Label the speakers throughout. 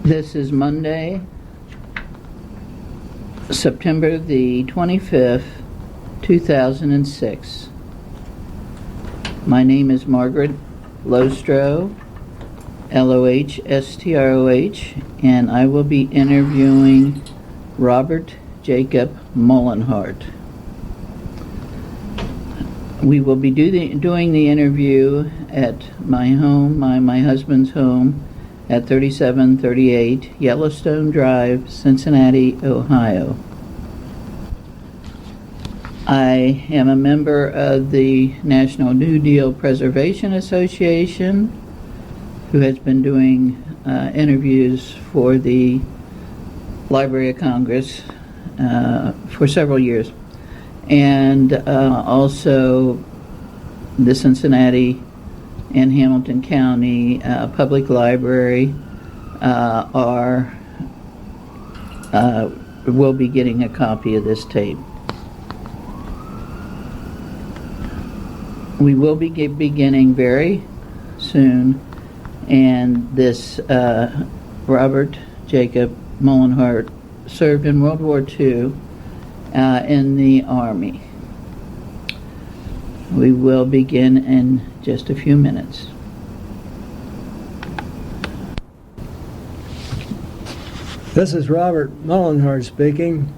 Speaker 1: This is Monday, September the 25th, 2006. My name is Margaret Lostroh, Lohstroh, and I will be interviewing Robert Jacob Muehlenhard. We will be doing the interview at my home, my husband's home, at 3738 Yellowstone Drive, Cincinnati, Ohio. I am a member of the National New Deal Preservation Association, who has been doing interviews for the Library of Congress for several years, and also the Cincinnati and Hamilton County Public Library will be getting a copy of this tape. We will be beginning very soon, and this Robert Jacob Muehlenhard served in World War II in the Army. We will begin in just a few minutes.
Speaker 2: This is Robert Muehlenhard speaking.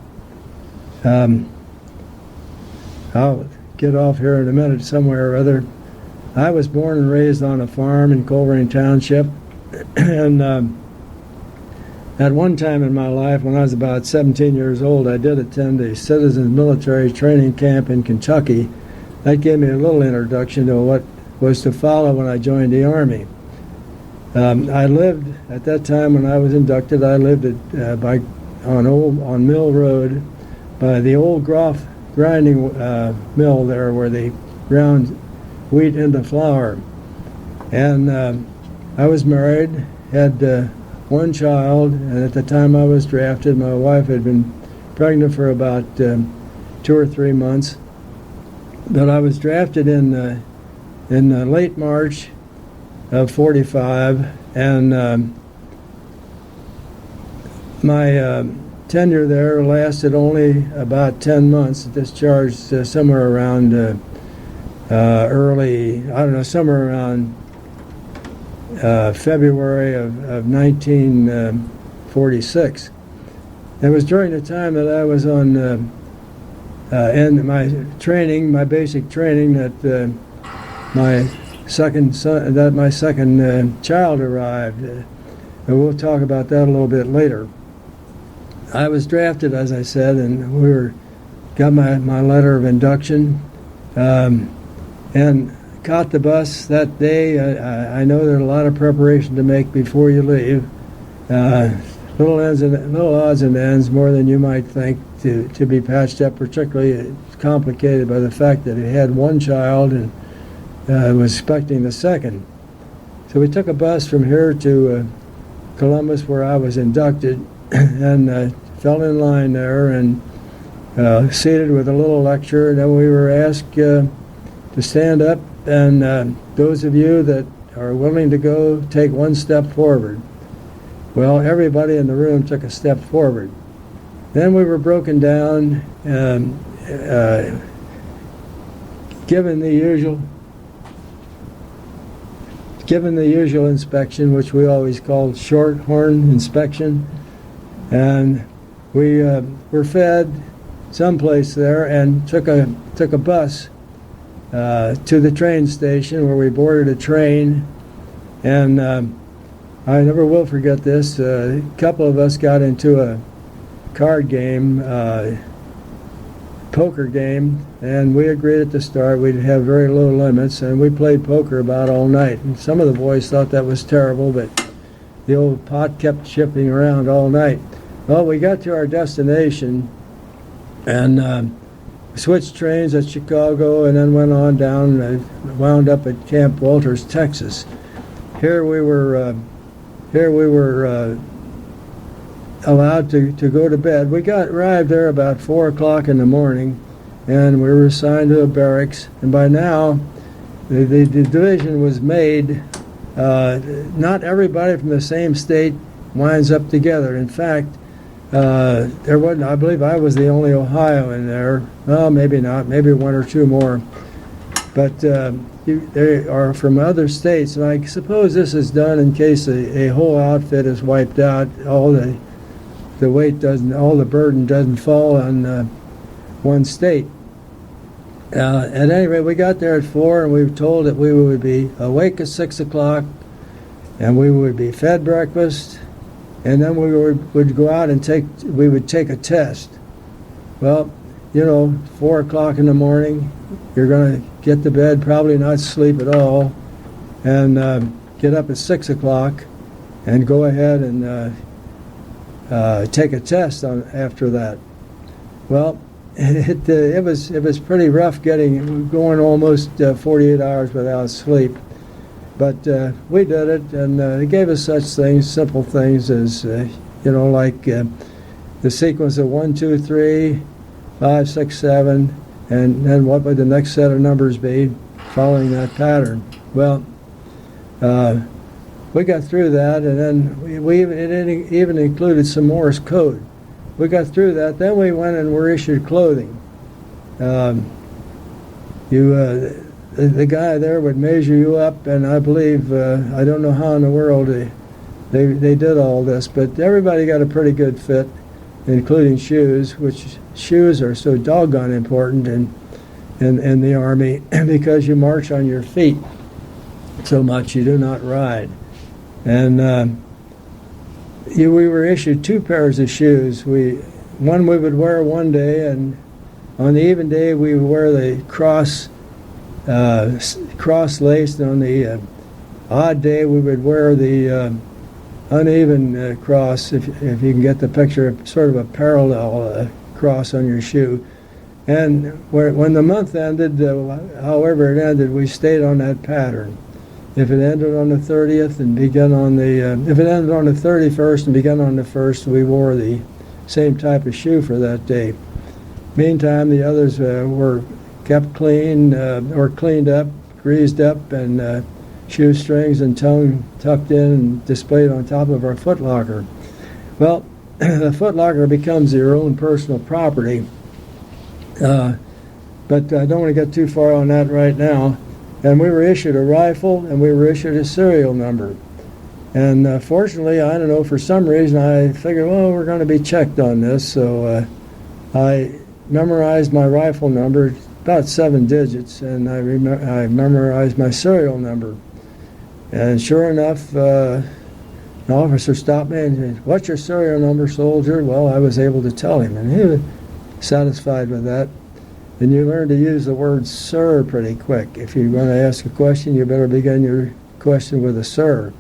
Speaker 2: I'll get off here in a minute somewhere or other. I was born and raised on a farm in Coleraine Township, and at one time in my life, when I was about 17 years old, I did attend a citizens military training camp in Kentucky. That gave me a little introduction to what was to follow when I joined the Army. I lived, at that time when I was inducted, I lived on Mill Road by the old Groff grinding mill there, where they ground wheat into flour. And I was married, had one child, and at the time I was drafted, my wife had been pregnant for about 2 or 3 months. But I was drafted in late March of '45, and my tenure there lasted only about 10 months. Discharged somewhere around somewhere around February of 1946. It was during the time that I was on and my basic training, that my second child arrived. And we'll talk about that a little bit later. I was drafted, as I said, and got my letter of induction, and caught the bus that day. I know there's a lot of preparation to make before you leave. Little odds and ends, more than you might think, to be patched up. Particularly, it's complicated by the fact that it had one child and was expecting the second. So we took a bus from here to Columbus, where I was inducted, and fell in line there and seated with a little lecture. And then we were asked to stand up, and those of you that are willing to go, take one step forward. Well, everybody in the room took a step forward. Then we were broken down, given the usual inspection, which we always called short-horn inspection, and we were fed someplace there and took a bus to the train station, where we boarded a train, and I never will forget this. A couple of us got into a card game, poker game, and we agreed at the start we'd have very low limits, and we played poker about all night. And some of the boys thought that was terrible, but the old pot kept shifting around all night. Well, we got to our destination and switched trains at Chicago, and then went on down and wound up at Camp Wolters, Texas. Here we were allowed to go to bed. We arrived there about 4 o'clock in the morning, and we were assigned to a barracks. And by now, the division was made. Not everybody from the same state winds up together. In fact, there wasn't. I believe I was the only Ohio in there. Well, maybe not. Maybe one or two more. But they are from other states, and I suppose this is done in case a whole outfit is wiped out. All the weight doesn't, all the burden doesn't fall on one state. At any rate, we got there at 4, and we were told that we would be awake at 6 o'clock, and we would be fed breakfast, and then we would go out and we would take a test. Well, 4 o'clock in the morning, you're going to get to bed, probably not sleep at all, and get up at 6 o'clock and go ahead and take a test after that. Well, it was pretty rough going almost 48 hours without sleep, but we did it, and it gave us such things, simple things as like the sequence of 1, 2, 3, 5, 6, 7, and then what would the next set of numbers be following that pattern. Well, we got through that, and then it even included some Morse code. We got through that. Then we went and were issued clothing. The guy there would measure you up, and I believe I don't know how in the world they did all this, but everybody got a pretty good fit, including shoes, which shoes are so doggone important in the Army because you march on your feet so much, you do not ride. And we were issued 2 pairs of shoes. One we would wear one day, and on the even day we would wear the cross laced, and on the odd day we would wear the uneven cross, if you can get the picture, sort of a parallel cross on your shoe. And when the month ended, however it ended, we stayed on that pattern. If it ended on the 30th and began on if it ended on the 31st and began on the 1st, we wore the same type of shoe for that day. Meantime, the others were kept clean or cleaned up, greased up, and shoestrings and tongue tucked in and displayed on top of our footlocker. Well, the footlocker becomes your own personal property, but I don't want to get too far on that right now. And we were issued a rifle, and we were issued a serial number. And fortunately, I don't know, for some reason I figured, well, we're going to be checked on this, so I memorized my rifle number, about 7 digits, and I memorized my serial number. And sure enough, an officer stopped me and said, "What's your serial number, soldier?" Well, I was able to tell him, and he was satisfied with that. And you learn to use the word "sir" pretty quick. If you're going to ask a question, you better begin your question with a "sir."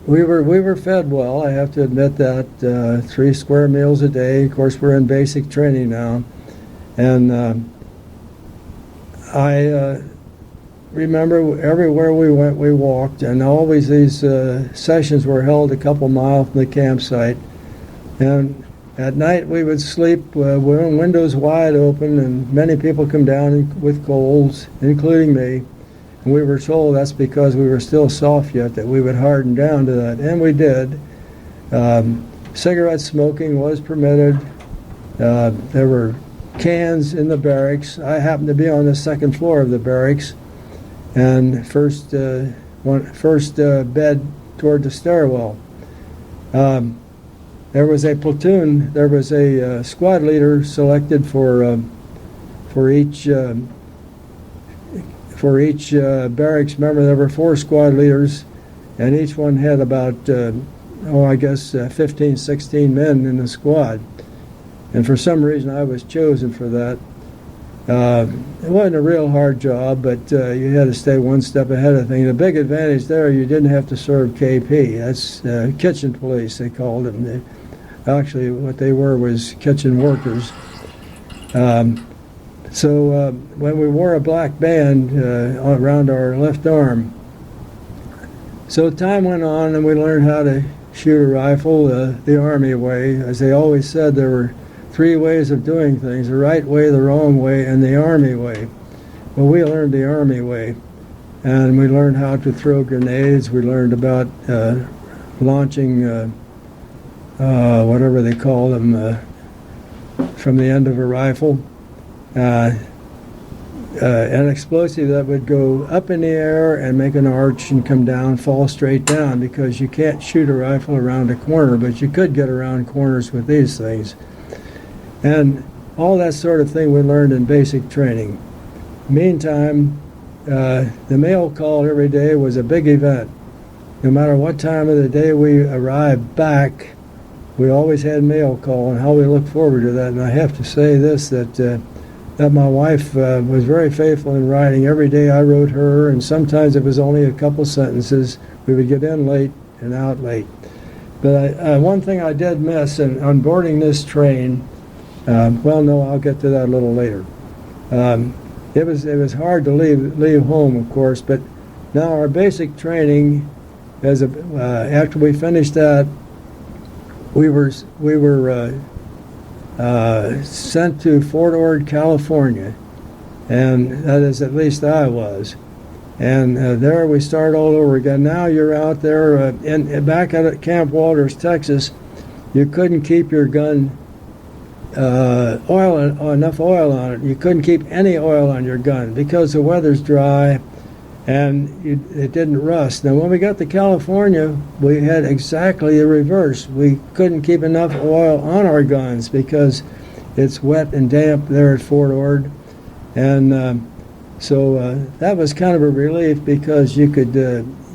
Speaker 2: We were fed well. I have to admit that 3 square meals a day. Of course, we're in basic training now, and I remember everywhere we went, we walked, and always these sessions were held a couple miles from the campsite, and at night we would sleep with windows wide open, and many people come down with colds, including me. And we were told that's because we were still soft yet, that we would harden down to that, and we did. Cigarette smoking was permitted. There were cans in the barracks. I happened to be on the 2nd floor of the barracks, and first bed toward the stairwell. There was a platoon. There was a squad leader selected for each barracks. Remember, there were 4 squad leaders, and each one had about 15, 16 men in the squad. And for some reason, I was chosen for that. It wasn't a real hard job, but you had to stay one step ahead of things. The big advantage there, you didn't have to serve KP. That's kitchen police, they called them. Actually, what they were was kitchen workers. So when we wore a black band around our left arm, so time went on, and we learned how to shoot a rifle the Army way. As they always said, there were 3 ways of doing things: the right way, the wrong way, and the Army way. Well, we learned the Army way. and we learned how to throw grenades. We learned about launching whatever they call them from the end of a rifle. An explosive that would go up in the air and make an arch and come down, fall straight down, because you can't shoot a rifle around a corner, but you could get around corners with these things. And all that sort of thing we learned in basic training. Meantime, the mail call every day was a big event. No matter what time of the day we arrived back, we always had mail call, and how we look forward to that. And I have to say this, that my wife was very faithful in writing. Every day I wrote her, and sometimes it was only a couple sentences. We would get in late and out late. But one thing I did miss on boarding this train, I'll get to that a little later. It was hard to leave home, of course, but now our basic training, after we finished that, we were sent to Fort Ord, California, and that is, at least I was. And there we start all over again. Now you're out there, back at Camp Wolters, Texas. You couldn't keep your gun enough oil on it. You couldn't keep any oil on your gun because the weather's dry and it didn't rust. Now when we got to California, we had exactly the reverse. We couldn't keep enough oil on our guns because it's wet and damp there at Fort Ord. And so that was kind of a relief, because you could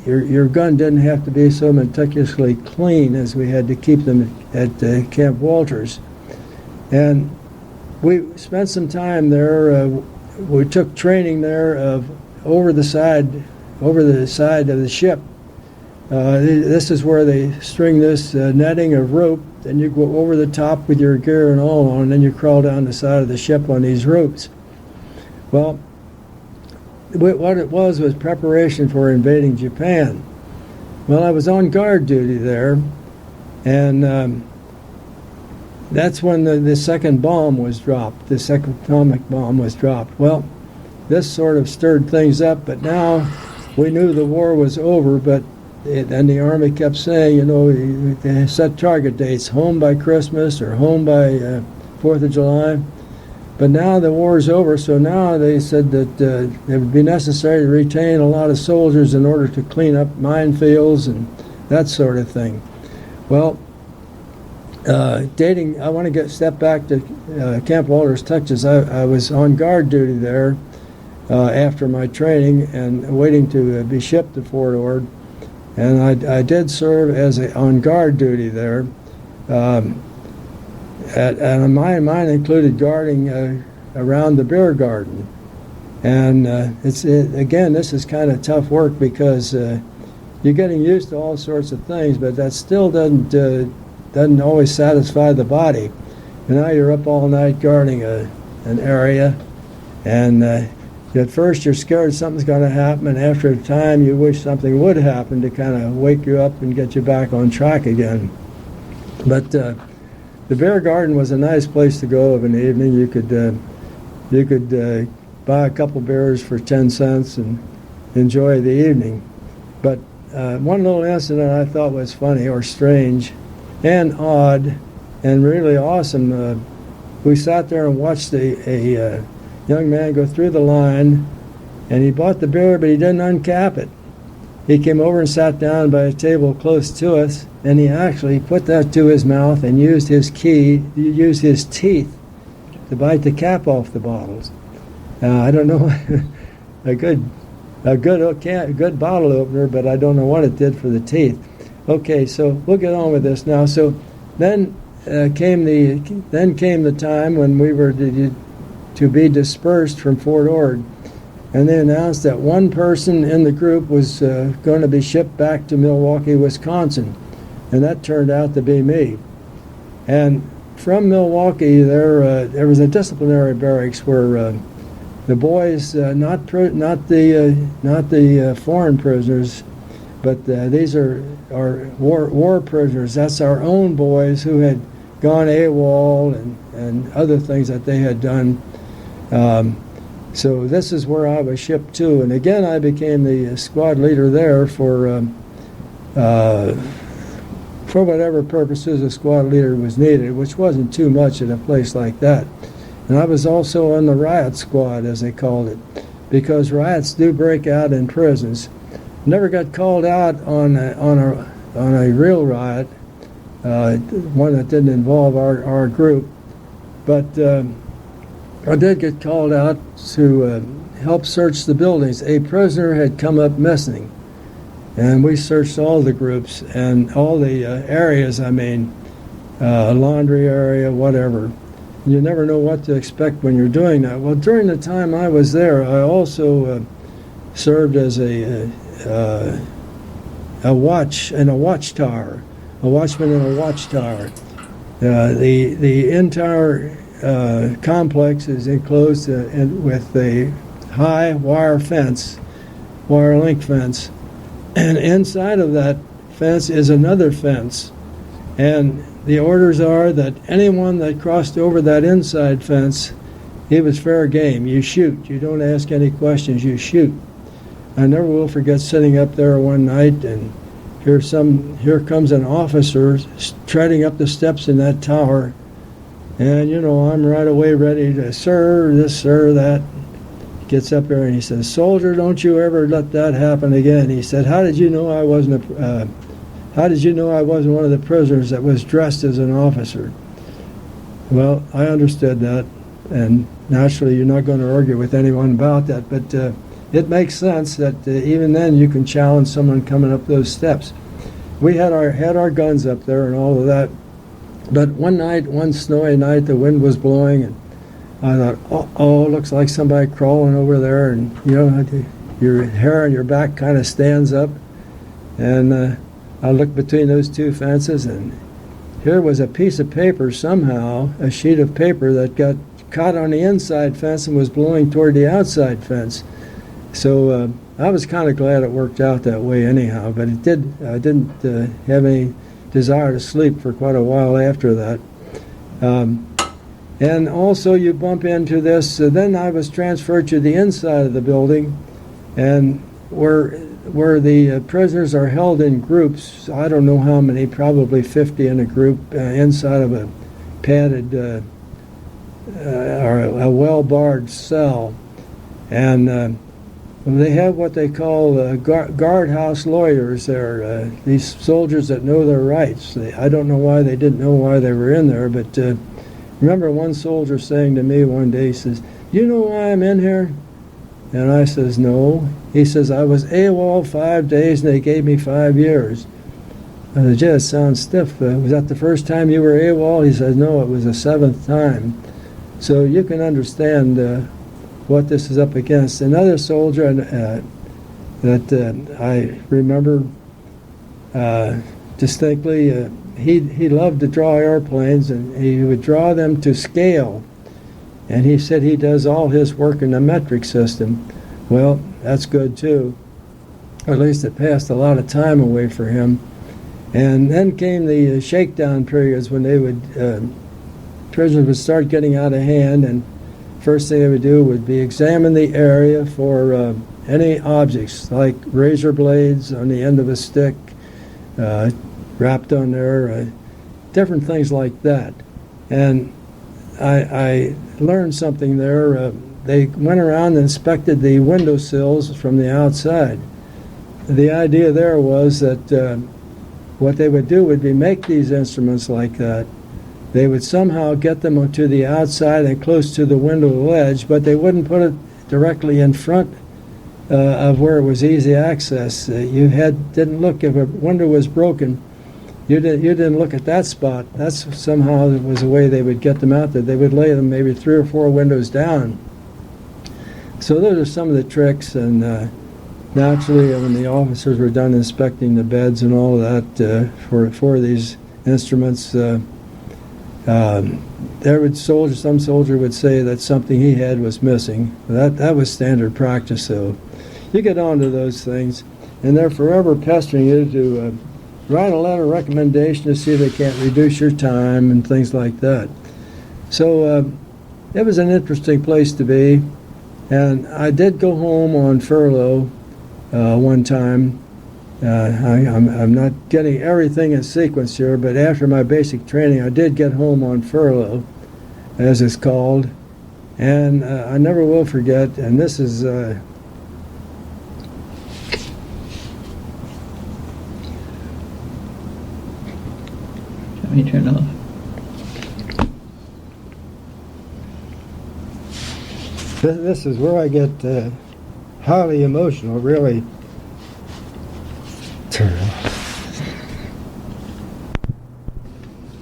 Speaker 2: your gun didn't have to be so meticulously clean as we had to keep them at Camp Wolters. And we spent some time there. We took training there over the side of the ship. This is where they string this netting of rope, and you go over the top with your gear and all on, and then you crawl down the side of the ship on these ropes. Well, what it was preparation for invading Japan. Well, I was on guard duty there, and that's when the second bomb was dropped. The second atomic bomb was dropped. Well, this sort of stirred things up, but now we knew the war was over, and the Army kept saying, they set target dates, home by Christmas or home by 4th of July. But now the war is over, so now they said that it would be necessary to retain a lot of soldiers in order to clean up minefields and that sort of thing. Well, I want to step back to Camp Wolters, Texas. I was on guard duty there after my training and waiting to be shipped to Fort Ord. And I did serve on guard duty there. And mine included guarding around the beer garden. And again, this is kind of tough work, because you're getting used to all sorts of things, but that still doesn't always satisfy the body. And now you're up all night guarding an area, and at first you're scared something's going to happen, and after a time you wish something would happen to kind of wake you up and get you back on track again. But the beer garden was a nice place to go of an evening. You could buy a couple beers for 10 cents and enjoy the evening. But one little incident I thought was funny or strange and odd and really awesome. We sat there and watched a young man go through the line, and he bought the beer, but he didn't uncap it. He came over and sat down by a table close to us, and he actually put that to his mouth and used his teeth to bite the cap off the bottles. I don't know, a good bottle opener, but I don't know what it did for the teeth. Okay, so we'll get on with this now. So then came the time when we were to be dispersed from Fort Ord, and they announced that one person in the group was going to be shipped back to Milwaukee, Wisconsin, and that turned out to be me. And from Milwaukee, there was a disciplinary barracks where the boys, not the foreign prisoners, but these are war prisoners. That's our own boys who had gone AWOL and other things that they had done. So this is where I was shipped to, and again I became the squad leader there for whatever purposes a squad leader was needed, which wasn't too much at a place like that. And I was also on the riot squad, as they called it, because riots do break out in prisons. Never got called out on a real riot, one that didn't involve our group, but I did get called out to help search the buildings. A prisoner had come up missing, and we searched all the groups and all the areas, laundry area, whatever. You never know what to expect when you're doing that. Well, during the time I was there, I also served as a watchman in a watchtower. The entire complex is enclosed with a high wire link fence, and inside of that fence is another fence, and the orders are that anyone that crossed over that inside fence, it was fair game. You shoot. You don't ask any questions. You shoot. I never will forget sitting up there one night, and here comes an officer treading up the steps in that tower, and I'm right away ready to, sir, this, sir, that. Gets up there and he says, "Soldier, don't you ever let that happen again." He said, How did you know I wasn't one of the prisoners that was dressed as an officer?" Well, I understood that, and naturally you're not going to argue with anyone about that, but it makes sense that even then you can challenge someone coming up those steps. We had our guns up there and all of that, but one snowy night, the wind was blowing, and I thought, oh, looks like somebody crawling over there, and your hair on your back kind of stands up, and I looked between those two fences, and here was a piece of paper somehow, a sheet of paper that got caught on the inside fence and was blowing toward the outside fence. So I was kind of glad it worked out that way anyhow, but I didn't have any desire to sleep for quite a while after that. And also you bump into this, then I was transferred to the inside of the building, and where the prisoners are held in groups, I don't know how many, probably 50 in a group, inside of a padded or a well-barred cell. And they have what they call guardhouse lawyers there, these soldiers that know their rights. I don't know why they didn't know why they were in there, but remember one soldier saying to me one day, he says, "You know why I'm in here?" And I says, "No." He says, "I was AWOL 5 days and they gave me 5 years. I said, "Gee, it sounds stiff. Was that the first time you were AWOL?" He says, "No, it was the 7th time." So you can understand what this is up against. Another soldier that I remember distinctly, he loved to draw airplanes, and he would draw them to scale. And he said he does all his work in the metric system. Well, that's good too. Or at least it passed a lot of time away for him. And then came the shakedown periods when they would, prisoners would start getting out of hand, and first thing they would do would be examine the area for any objects like razor blades on the end of a stick, wrapped on there, different things like that. And I learned something there. They went around and inspected the windowsills from the outside. The idea there was that what they would do would be make these instruments like that. They would somehow get them to the outside and close to the window ledge, but they wouldn't put it directly in front of where it was easy access. Didn't look if a window was broken. You didn't look at that spot. That's somehow was the way they would get them out there. They would lay them maybe 3 or 4 windows down. So those are some of the tricks, and naturally when the officers were done inspecting the beds and all of that for these instruments, some soldier would say that something he had was missing. That was standard practice. So you get on to those things, and they're forever pestering you to write a letter of recommendation to see if they can't reduce your time and things like that. So it was an interesting place to be, And I did go home on furlough one time. I'm not getting everything in sequence here, but after my basic training, I did get home on furlough, as it's called. And I never will forget, and this is...
Speaker 1: Let me turn off.
Speaker 2: This is where I get highly emotional, really. Turn it off.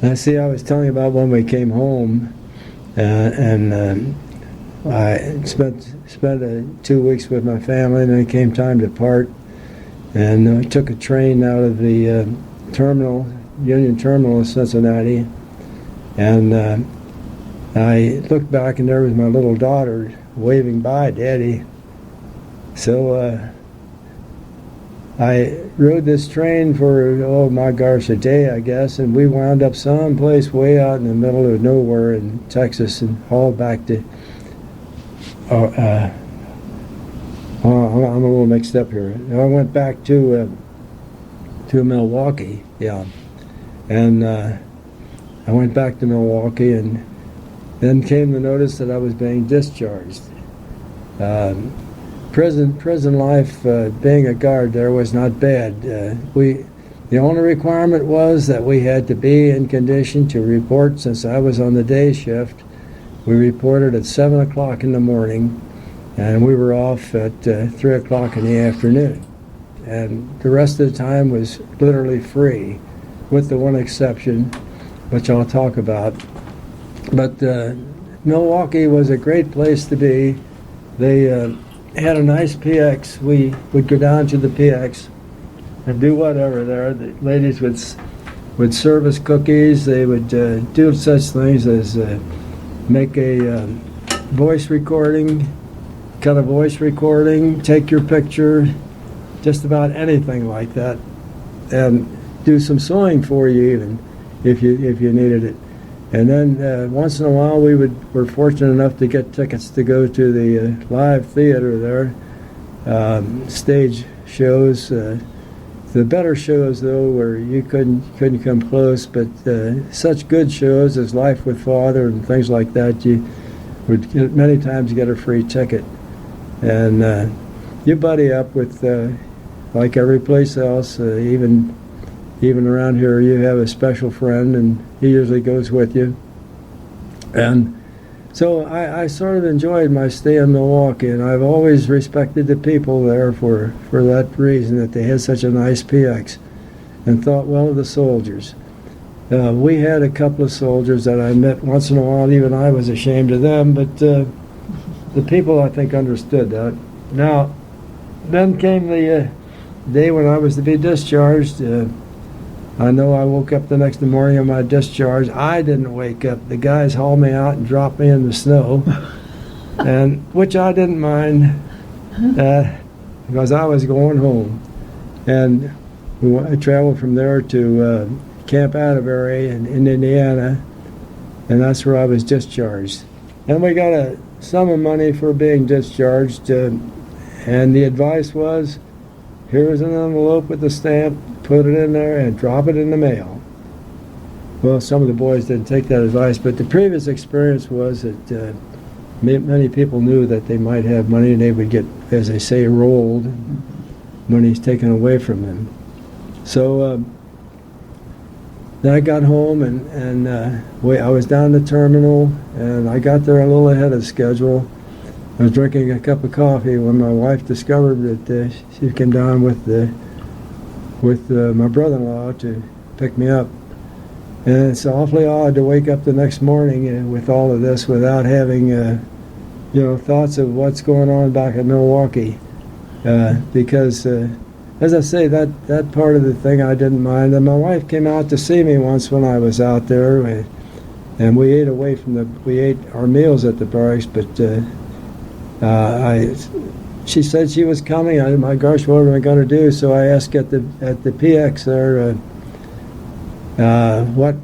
Speaker 2: I see, I was telling you about when we came home, and I spent 2 weeks with my family, and then it came time to part. And I took a train out of the terminal, Union Terminal in Cincinnati, and I looked back, and there was my little daughter waving bye, Daddy. So I rode this train for, oh my gosh, a day, I guess, and we wound up someplace way out in the middle of nowhere in Texas and hauled back to, I'm a little mixed up here. I went back to Milwaukee, yeah, and I went back to Milwaukee, and then came the notice that I was being discharged. Prison life, being a guard there was not bad. The only requirement was that we had to be in condition to report. Since I was on the day shift, we reported at 7 o'clock in the morning, and we were off at 3 o'clock in the afternoon. And the rest of the time was literally free, with the one exception, which I'll talk about. But Milwaukee was a great place to be. They had a nice PX. We would go down to the PX and do whatever there. The ladies would serve us cookies. They would do such things as make a voice recording, cut a voice recording, take your picture, just about anything like that, and do some sewing for you even if you needed it. And then once in a while were fortunate enough to get tickets to go to the live theater there, stage shows. The better shows, though, where you couldn't come close, but such good shows as Life with Father and things like that, you would many times get a free ticket. And you buddy up with, like every place else, even around here, you have a special friend, and he usually goes with you. And so I sort of enjoyed my stay in Milwaukee, and I've always respected the people there for that reason, that they had such a nice PX, and thought well of the soldiers. We had a couple of soldiers that I met once in a while. Even I was ashamed of them, but the people, I think, understood that. Now, then came the day when I was to be discharged. I know I woke up the next morning on my discharge. I didn't wake up. The guys hauled me out and dropped me in the snow, and which I didn't mind because I was going home. And I traveled from there to Camp Atterbury in Indiana, and that's where I was discharged. And we got a sum of money for being discharged, and the advice was, here's an envelope with the stamp, put it in there and drop it in the mail. Well, some of the boys didn't take that advice, but the previous experience was that many people knew that they might have money and they would get, as they say, rolled. Money's taken away from them. So then I got home, and I was down the terminal, and I got there a little ahead of schedule. I was drinking a cup of coffee when my wife discovered that she came down with my brother-in-law to pick me up. And it's awfully odd to wake up the next morning with all of this without having, thoughts of what's going on back in Milwaukee. Because, as I say, that part of the thing I didn't mind. And my wife came out to see me once when I was out there, and we ate we ate our meals at the barracks, but she said she was coming. My gosh, what am I going to do? So I asked at the PX there what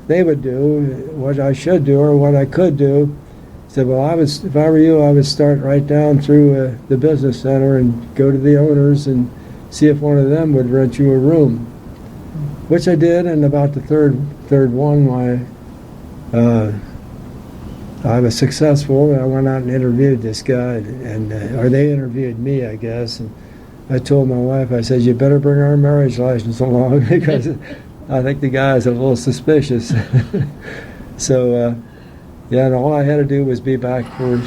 Speaker 2: they would do, what I should do, or what I could do. said, well, if I were you, I would start right down through the business center and go to the owners and see if one of them would rent you a room, which I did. And about the third one, I was successful. I went out and interviewed this guy, or they interviewed me, I guess. And I told my wife, I said, you better bring our marriage license along because I think the guy is a little suspicious. So, yeah, and all I had to do was be back for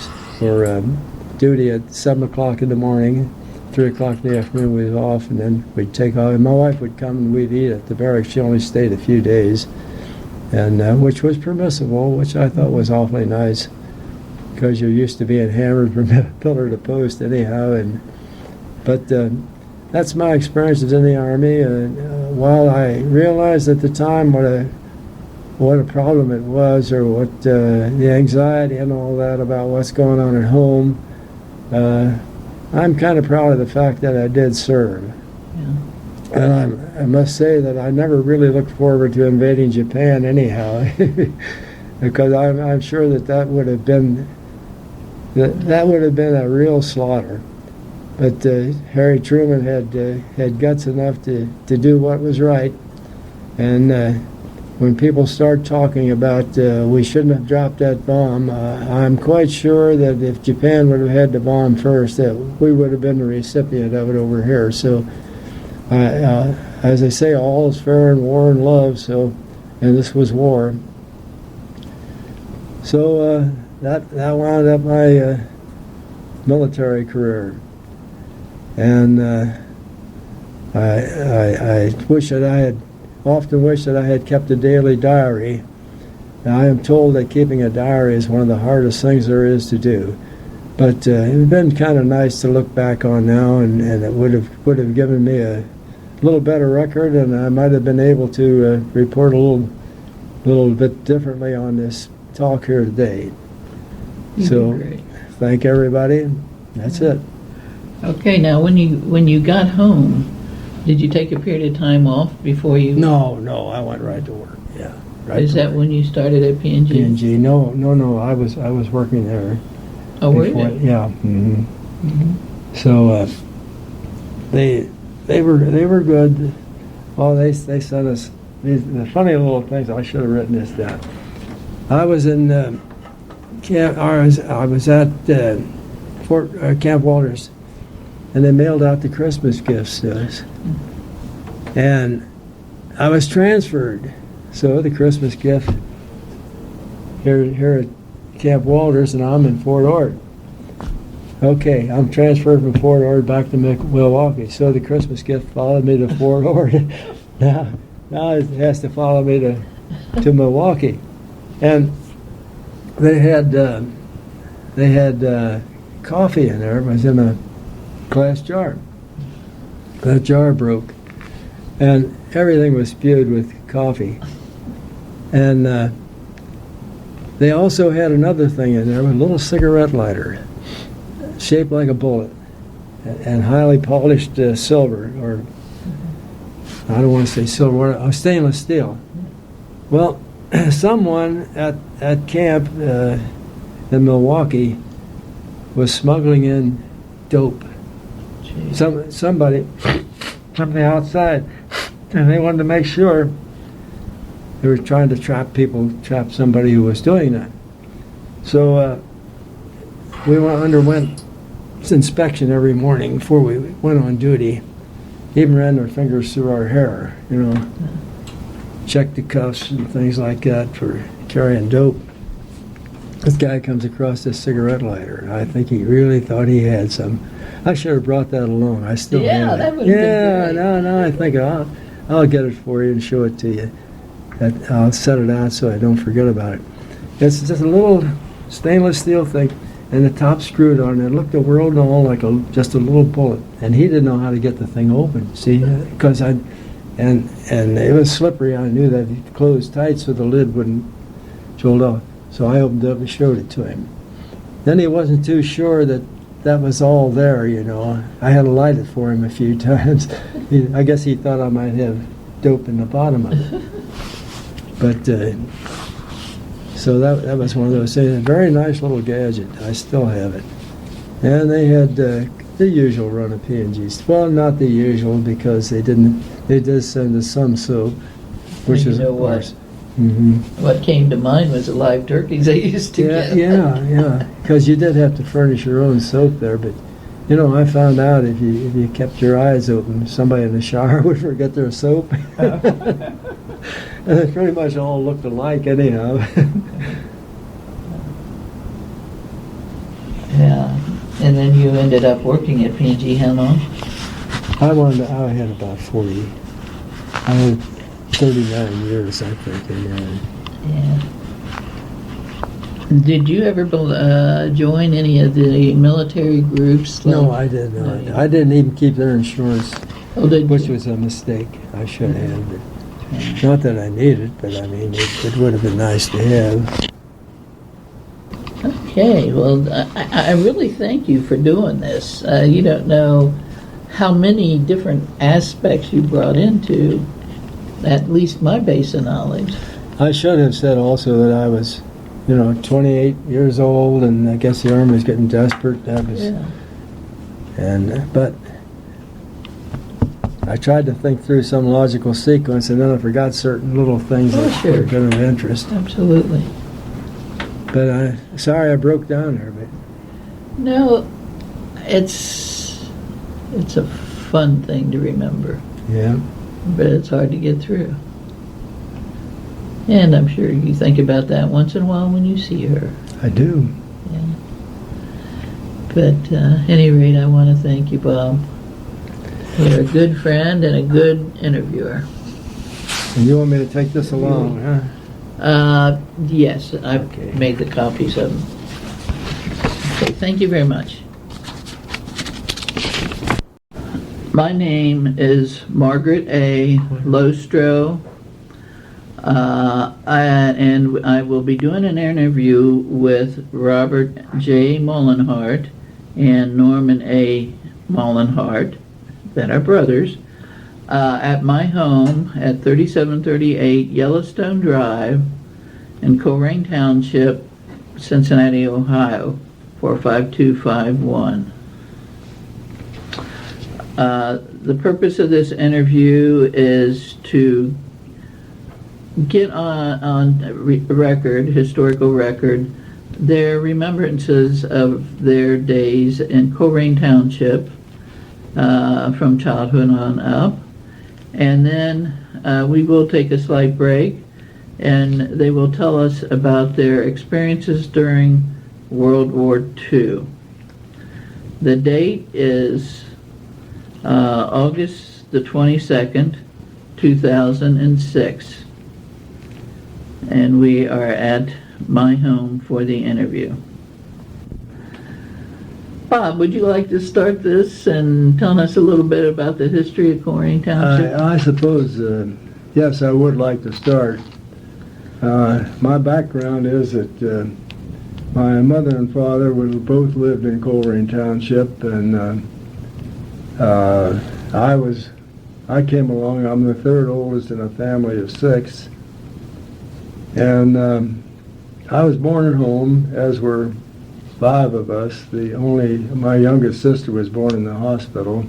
Speaker 2: duty at 7 o'clock in the morning. 3 o'clock in the afternoon we was off, and then we'd take off. And my wife would come and we'd eat at the barracks. She only stayed a few days, and which was permissible, which I thought was awfully nice, because you're used to being hammered from pillar to post anyhow. But that's my experiences in the Army. While I realized at the time what a problem it was, or what the anxiety and all that about what's going on at home, I'm kind of proud of the fact that I did serve. Yeah. And I must say that I never really looked forward to invading Japan anyhow, because I'm sure that would have been a real slaughter. But Harry Truman had guts enough to do what was right, and when people start talking about we shouldn't have dropped that bomb, I'm quite sure that if Japan would have had the bomb first, that we would have been the recipient of it over here. So, as they say, all is fair in war and love. So, and this was war. So that wound up my military career, and I wish that I had. Often wish that I had kept a daily diary. Now, I am told that keeping a diary is one of the hardest things there is to do. But it would have been kind of nice to look back on now, and it would have given me a little better record, and I might have been able to report a little bit differently on this talk here today. So, thank everybody. That's it.
Speaker 1: Okay, now when you got home, did you take a period of time off before you?
Speaker 2: No, I went right to work. Yeah, right.
Speaker 1: Is that when you started at P&G?
Speaker 2: P&G? No. I was working there.
Speaker 1: Oh, were
Speaker 2: before,
Speaker 1: you?
Speaker 2: Yeah. Mm-hmm. Mm-hmm. So they were good. Well, they sent us the funny little things. I should have written this down. I was in camp. I was at Camp Wolters, and they mailed out the Christmas gifts to us. And I was transferred. So the Christmas gift here at Camp Wolters, and I'm in Fort Ord. Okay, I'm transferred from Fort Ord back to Milwaukee. So the Christmas gift followed me to Fort Ord. now it has to follow me to Milwaukee. And they had coffee in there. It was in a glass jar. That jar broke, and everything was spewed with coffee. And they also had another thing in there, a little cigarette lighter, shaped like a bullet, and highly polished silver, or I don't want to say silver, stainless steel. Well, someone at camp in Milwaukee was smuggling in dope. Somebody from the outside, and they wanted to make sure. They were trying to trap somebody who was doing that. So we underwent inspection every morning before we went on duty. Even ran their fingers through our hair, checked the cuffs and things like that for carrying dope. This guy comes across this cigarette lighter, and I think he really thought he had some. I should have brought that along. I still have it.
Speaker 1: That would have been great.
Speaker 2: No, I think I'll get it for you and show it to you. I'll set it out so I don't forget about it. It's just a little stainless steel thing, and the top screwed on it. It looked the world and all like just a little bullet, and he didn't know how to get the thing open. See, because and it was slippery. I knew that it closed tight so the lid wouldn't jolt off. So I opened it up and showed it to him. Then he wasn't too sure that was all there. I had to light it for him a few times. I guess he thought I might have dope in the bottom of it. But So that was one of those things. A very nice little gadget. I still have it. And they had the usual run of P&Gs. Well, not the usual, because they did send us some soap, which
Speaker 1: You
Speaker 2: is,
Speaker 1: know
Speaker 2: of course.
Speaker 1: what?
Speaker 2: Mm-hmm.
Speaker 1: What came to mind was the live turkeys they used to get.
Speaker 2: Yeah. Because you did have to furnish your own soap there, but you know, I found out if you kept your eyes open, somebody in the shower would forget their soap. And they pretty much all looked alike anyhow.
Speaker 1: Yeah. And then you ended up working at P&G how long?
Speaker 2: I had about 40. I had 39 years, I think, in there.
Speaker 1: Yeah. Did you ever join any of the military groups?
Speaker 2: No, I did not.
Speaker 1: No,
Speaker 2: I didn't even keep their insurance,
Speaker 1: Oh, did
Speaker 2: which
Speaker 1: you?
Speaker 2: was a mistake. I should have. But not that I need it, but I mean, it would have been nice to have.
Speaker 1: Okay, well, I really thank you for doing this. You don't know how many different aspects you brought into at least my base of knowledge.
Speaker 2: I should have said also that I was, 28 years old, and I guess the Army was getting desperate. That was,
Speaker 1: Yeah.
Speaker 2: But I tried to think through some logical sequence, and then I forgot certain little things that
Speaker 1: sure.
Speaker 2: would have been of interest.
Speaker 1: Absolutely.
Speaker 2: But sorry I broke down there, but
Speaker 1: No, it's a fun thing to remember,
Speaker 2: yeah.
Speaker 1: but it's hard to get through. And I'm sure you think about that once in a while when you see her.
Speaker 2: I do.
Speaker 1: Yeah. But at any rate, I want to thank you, Bob. You're a good friend and a good interviewer.
Speaker 2: And you want me to take this along, huh?
Speaker 1: Yes, I've
Speaker 2: Okay.
Speaker 1: made the copies of them. Okay, thank you very much. My name is Margaret A. Lostro, and I will be doing an interview with Robert J. Muehlenhard and Norman A. Muehlenhard, that are brothers, at my home at 3738 Yellowstone Drive in Coleraine Township, Cincinnati, Ohio, 45251. The purpose of this interview is to get on record, historical record, their remembrances of their days in Coleraine Township from childhood on up. And then we will take a slight break, and they will tell us about their experiences during World War II. The date is August the 22nd, 2006. And we are at my home for the interview. Bob, would you like to start this and tell us a little bit about the history of Coleraine Township?
Speaker 2: I suppose, yes, I would like to start. My background is that my mother and father both lived in Coleraine Township, and I came along. I'm the third oldest in a family of 6, and I was born at home, as were 5 of us. My youngest sister was born in the hospital.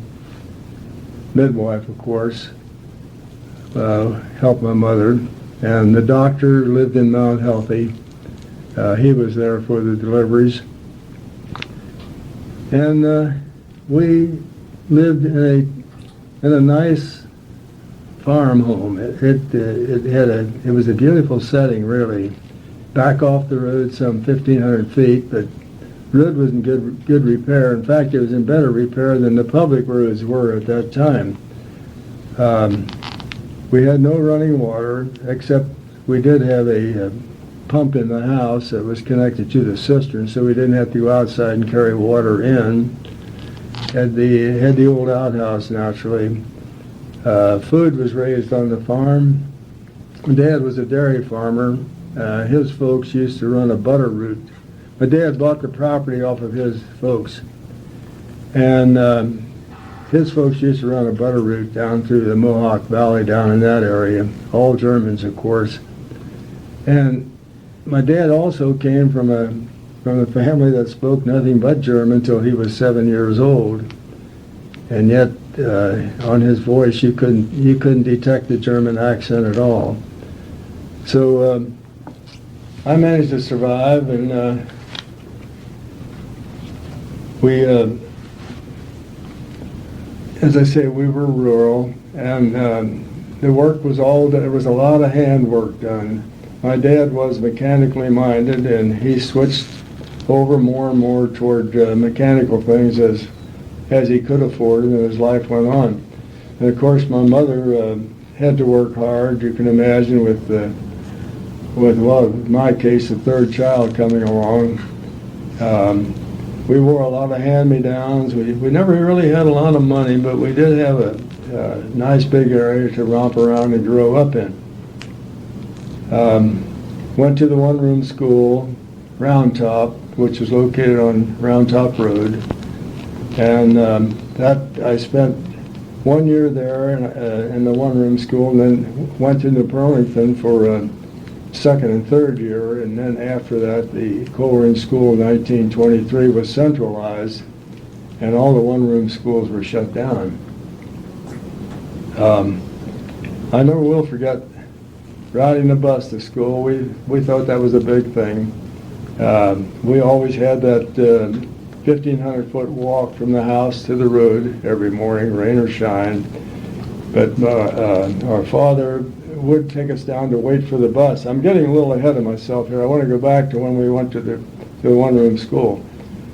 Speaker 2: Midwife, of course, helped my mother, and the doctor lived in Mount Healthy. He was there for the deliveries, and we lived in a nice farm home. It was a beautiful setting, really. Back off the road some 1,500 feet, but road was in good repair. In fact, it was in better repair than the public roads were at that time. We had no running water, except we did have a pump in the house that was connected to the cistern, so we didn't have to go outside and carry water in. Had the old outhouse, naturally. Food was raised on the farm. Dad was a dairy farmer. His folks used to run a butter route. My dad bought the property off of his folks, and his folks used to run a butter route down through the Mohawk Valley, down in that area. All Germans, of course. And my dad also came from a family that spoke nothing but German until he was 7 years old, and yet on his voice you couldn't detect the German accent at all. So I managed to survive, and we, as I say, we were rural, and the work was there was a lot of hand work done. My dad was mechanically minded, and he switched over more and more toward mechanical things as he could afford, and as life went on. And of course, my mother had to work hard. You can imagine with well, in my case, the third child coming along. We wore a lot of hand-me-downs. We never really had a lot of money, but we did have a nice big area to romp around and grow up in. Went to the one-room school, Round Top, which was located on Round Top Road, and that I spent 1 year there in the one-room school, and then went to New Burlington for second and third year, and then after that the Coleraine School in 1923 was centralized, and all the one-room schools were shut down. I never will forget riding the bus to school. We thought that was a big thing. We always had that 1,500-foot walk from the house to the road every morning, rain or shine. But our father would take us down to wait for the bus. I'm getting a little ahead of myself here. I want to go back to when we went to the one-room school.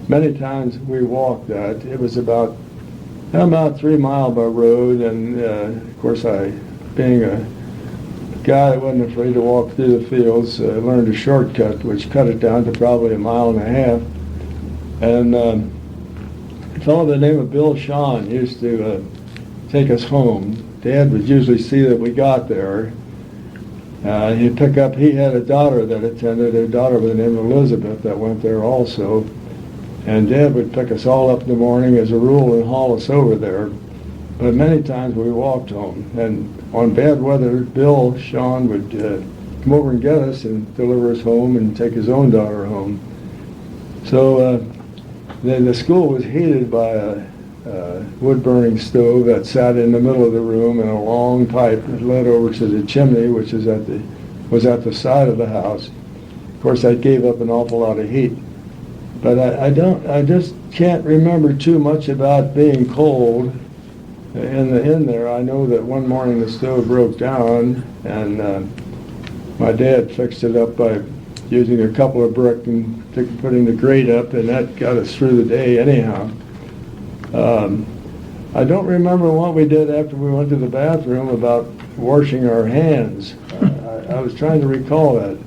Speaker 2: Many times we walked that. It was about 3 miles by road, and of course being a guy that wasn't afraid to walk through the fields, learned a shortcut which cut it down to probably 1.5 miles. And a fellow by the name of Bill Shawn used to take us home. Dad would usually see that we got there. He'd pick up, he had a daughter that attended, a daughter by the name of Elizabeth that went there also. And Dad would pick us all up in the morning as a rule and haul us over there. But many times we walked home. And on bad weather, Bill Shawn would come over and get us and deliver us home and take his own daughter home. So then the school was heated by a wood-burning stove that sat in the middle of the room, and a long pipe that led over to the chimney, which was at the side of the house. Of course, that gave up an awful lot of heat. But I just can't remember too much about being cold in there. I know that one morning the stove broke down, and my dad fixed it up by using a couple of brick and putting the grate up, and that got us through the day anyhow. I don't remember what we did after we went to the bathroom about washing our hands. I was trying to recall that.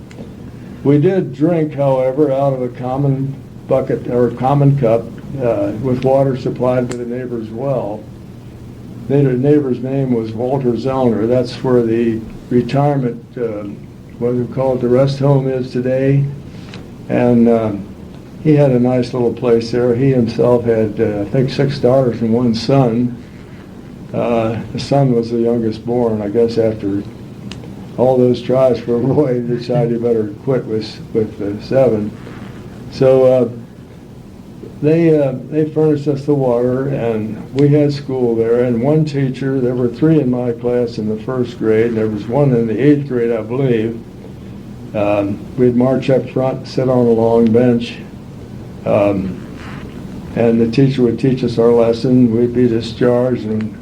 Speaker 2: We did drink, however, out of a common bucket or common cup with water supplied by the neighbor's well. The neighbor's name was Wolters. That's where the retirement, what we call it, the rest home is today. And he had a nice little place there. He himself had, I think, 6 daughters and 1 son. The son was the youngest born. I guess after all those tries for a boy, he decided he better quit with 7. So they furnished us the water, and we had school there. And one teacher, there were 3 in my class in the 1st grade, and there was 1 in the 8th grade, I believe. We'd march up front, sit on a long bench. And the teacher would teach us our lesson. We'd be discharged, and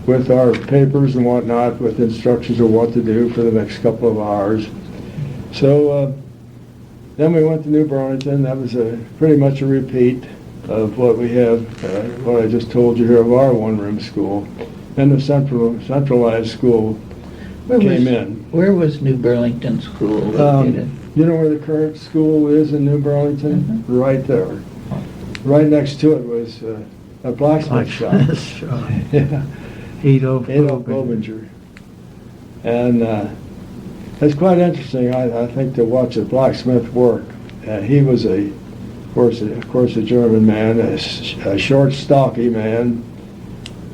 Speaker 2: with our papers and whatnot, with instructions of what to do for the next couple of hours. So then we went to New Burlington. That was pretty much a repeat of what we have, what I just told you here of our one-room school. Then the centralized school came in.
Speaker 1: Where was New Burlington School located?
Speaker 2: You know where the current school is in New Burlington?
Speaker 1: Mm-hmm.
Speaker 2: Right there. Right next to it was a blacksmith shop. Yeah. Adolf Bobinger. And it's quite interesting, I think, to watch a blacksmith work. He was of course, a German man, a short, stocky man.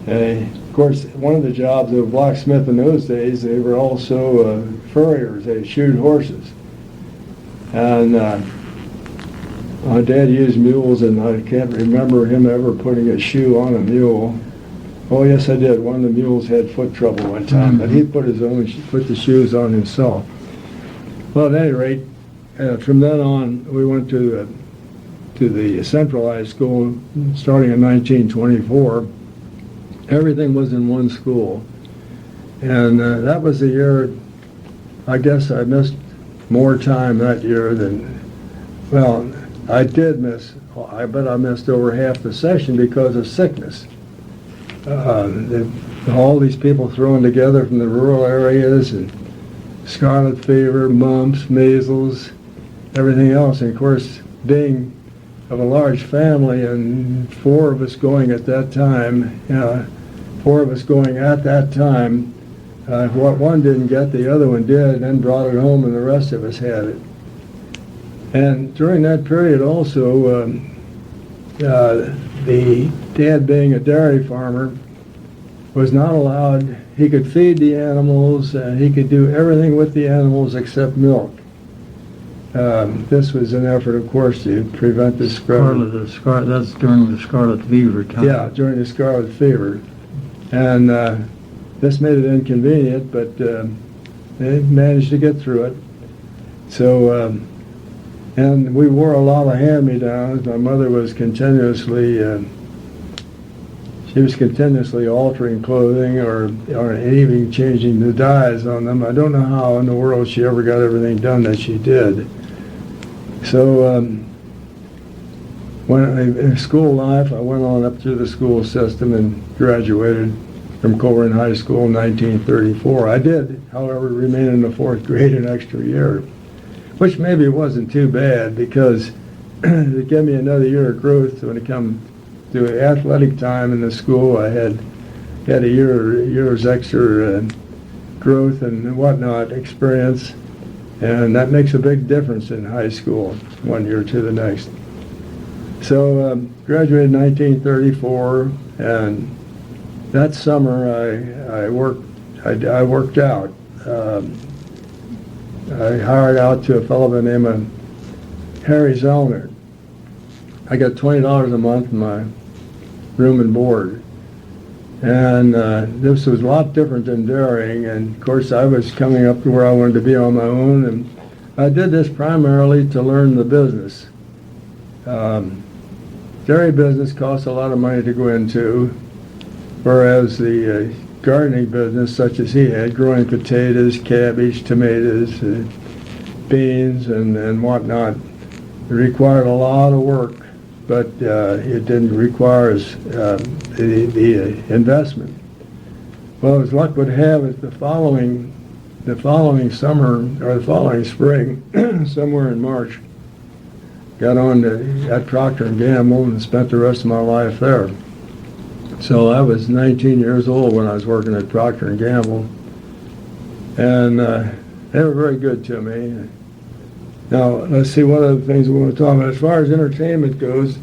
Speaker 2: Of course, one of the jobs of a blacksmith in those days, they were also furriers. They shoot horses. And my dad used mules, and I can't remember him ever putting a shoe on a mule. Oh, yes, I did. One of the mules had foot trouble one time, but he put the shoes on himself. Well, at any rate, from then on, we went to the centralized school starting in 1924. Everything was in one school. And that was the year, I guess I missed more time that year than, well, I did miss, I bet I missed over half the session because of sickness. All these people thrown together from the rural areas, and scarlet fever, mumps, measles, everything else. And of course, being of a large family and four of us going at that time, what one didn't get, the other one did, and then brought it home, and the rest of us had it. And during that period also, the dad, being a dairy farmer, was not allowed. He could feed the animals, he could do everything with the animals except milk. This was an effort, of course, to prevent the spread.
Speaker 3: That's during the scarlet fever time.
Speaker 2: Yeah, during the scarlet fever. And this made it inconvenient, but they managed to get through it. So, and we wore a lot of hand-me-downs. My mother was continuously altering clothing or even changing the dyes on them. I don't know how in the world she ever got everything done that she did. So when in school life, I went on up through the school system and graduated from Colerain High School in 1934. I did, however, remain in the fourth grade an extra year, which maybe wasn't too bad because it gave me another year of growth. When it come to athletic time in the school, I had a year's extra growth and whatnot, experience, and that makes a big difference in high school, one year to the next. So graduated in 1934, and that summer I worked out. I hired out to a fellow by the name of Harry Zellner. I got $20 a month in my room and board. And this was a lot different than dairying, and of course I was coming up to where I wanted to be on my own, and I did this primarily to learn the business. Dairy business costs a lot of money to go into, whereas the gardening business, such as he had, growing potatoes, cabbage, tomatoes, beans, and whatnot, required a lot of work, but it didn't require the investment. Well, as luck would have it, the following summer, or the following spring, somewhere in March, got on at Procter & Gamble and spent the rest of my life there. So I was 19 years old when I was working at Procter & Gamble, and they were very good to me. Now, let's see what other things we want to talk about. As far as entertainment goes,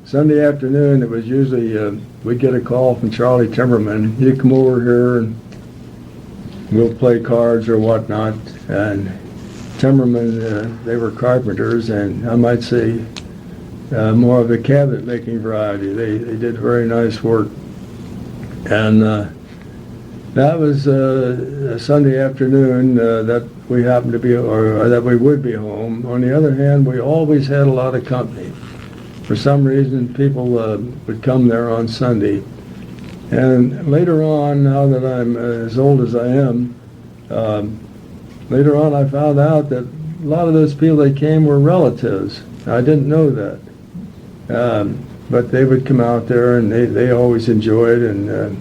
Speaker 2: Sunday afternoon, it was usually, we'd get a call from Charlie Timmerman. He'd come over here and we'll play cards or whatnot. And Timmerman, they were carpenters, and I might say more of the cabinet making variety. They did very nice work. And that was a Sunday afternoon that we happened to be, or that we would be home. On the other hand, we always had a lot of company. For some reason, people would come there on Sunday. And later on, now that I'm as old as I am, later on I found out that a lot of those people that came were relatives. I didn't know that. But they would come out there, and they always enjoyed, and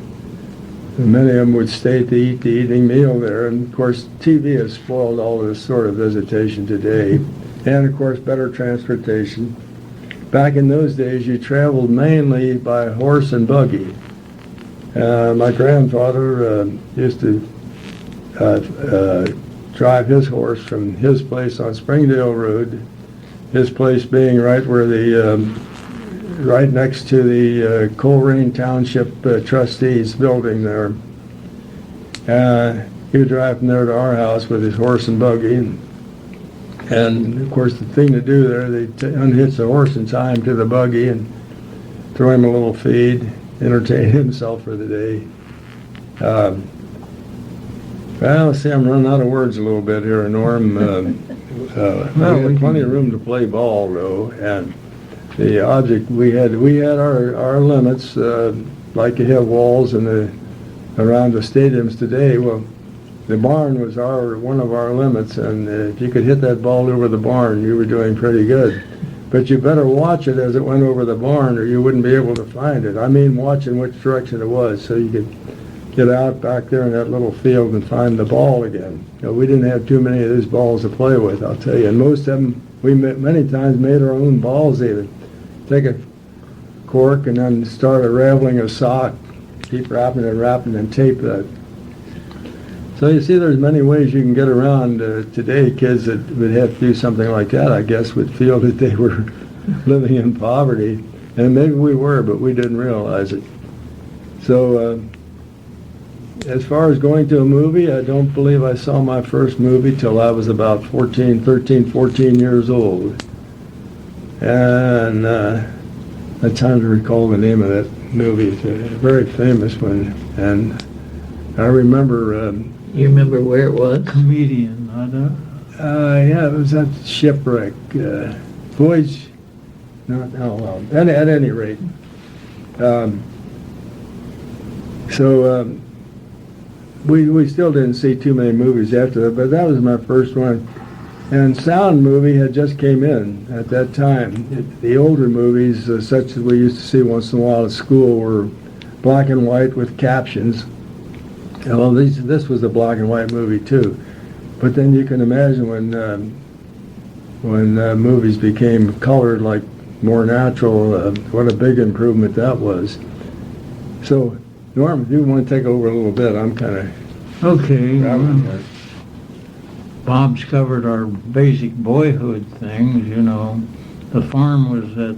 Speaker 2: many of them would stay to eat the evening meal there. And of course, TV has spoiled all this sort of visitation today. And of course, better transportation. Back in those days, you traveled mainly by horse and buggy. My grandfather used to drive his horse from his place on Springdale Road, his place being right where right next to the Colerain Township Trustees building there. He would drive from there to our house with his horse and buggy, And of course, the thing to do there, they unhitch the horse and tie him to the buggy and throw him a little feed, entertain himself for the day. Well, see, I'm running out of words a little bit here, Norm. We had plenty of room to play ball, though, and the object we had our limits, like you have walls around the stadiums today. Well, the barn was one of our limits, and if you could hit that ball over the barn, you were doing pretty good. But you better watch it as it went over the barn, or you wouldn't be able to find it. I mean, watching which direction it was, so you could get out back there in that little field and find the ball again. We didn't have too many of these balls to play with, I'll tell you. And most of them, we many times made our own balls even. Take a cork and then start unraveling a sock, keep wrapping and tape that. So you see, there's many ways you can get around. Today, kids that would have to do something like that, I guess, would feel that they were living in poverty. And maybe we were, but we didn't realize it. So as far as going to a movie, I don't believe I saw my first movie till I was about 14 years old. And I'm trying to recall the name of that movie. It's a very famous one. And I remember...
Speaker 1: You remember where it was?
Speaker 3: Comedian, I don't.
Speaker 2: yeah, it was that shipwreck. Voyage... Not, oh, well, at any rate. We still didn't see too many movies after that, but that was my first one. And sound movie had just came in at that time. The older movies, such as we used to see once in a while at school, were black and white with captions. Well, this was a black and white movie too. But then you can imagine when movies became colored, like more natural, what a big improvement that was. So, Norm, if you want to take over a little bit, I'm kind of...
Speaker 3: Okay. Bob's covered our basic boyhood things, you know. The farm was at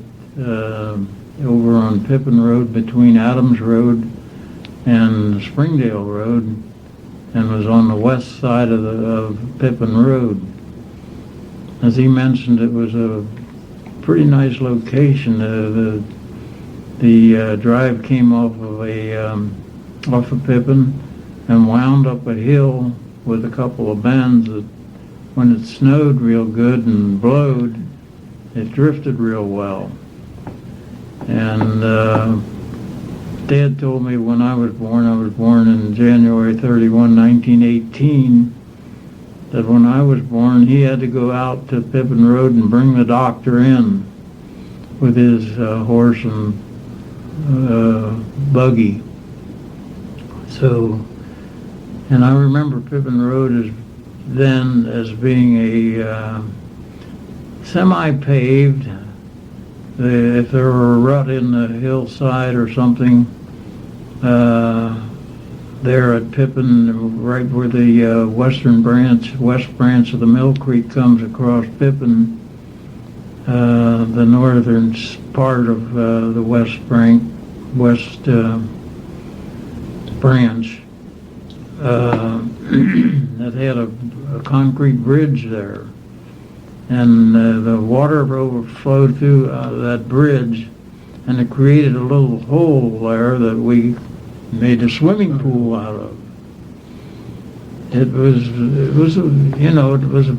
Speaker 3: over on Pippin Road between Adams Road and Springdale Road, and was on the west side of Pippin Road. As he mentioned, it was a pretty nice location. The drive came off of Pippin and wound up a hill with a couple of bends that, when it snowed real good and blowed, it drifted real well. And Dad told me when I was born in January 31, 1918, that when I was born, he had to go out to Pippin Road and bring the doctor in with his horse and buggy. So, and I remember Pippin Road as being a semi-paved. If there were a rut in the hillside or something, there at Pippin, right where the west branch of the Mill Creek comes across Pippin, the northern part of the west branch that had a concrete bridge there, and the water overflowed through that bridge, and it created a little hole there that we made a swimming pool out of. It was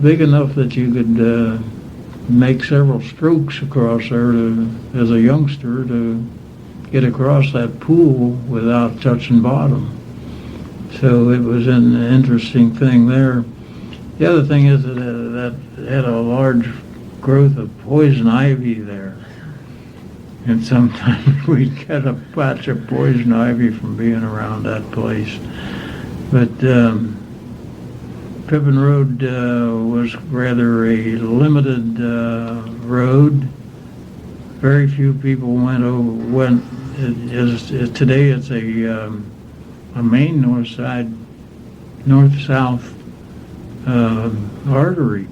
Speaker 3: big enough that you could make several strokes across there as a youngster to get across that pool without touching bottom. So it was an interesting thing there. The other thing is that that had a large growth of poison ivy there. And sometimes we'd get a patch of poison ivy from being around that place. But Pippin Road was rather a limited road. Very few people went. Today it's a main north-south artery.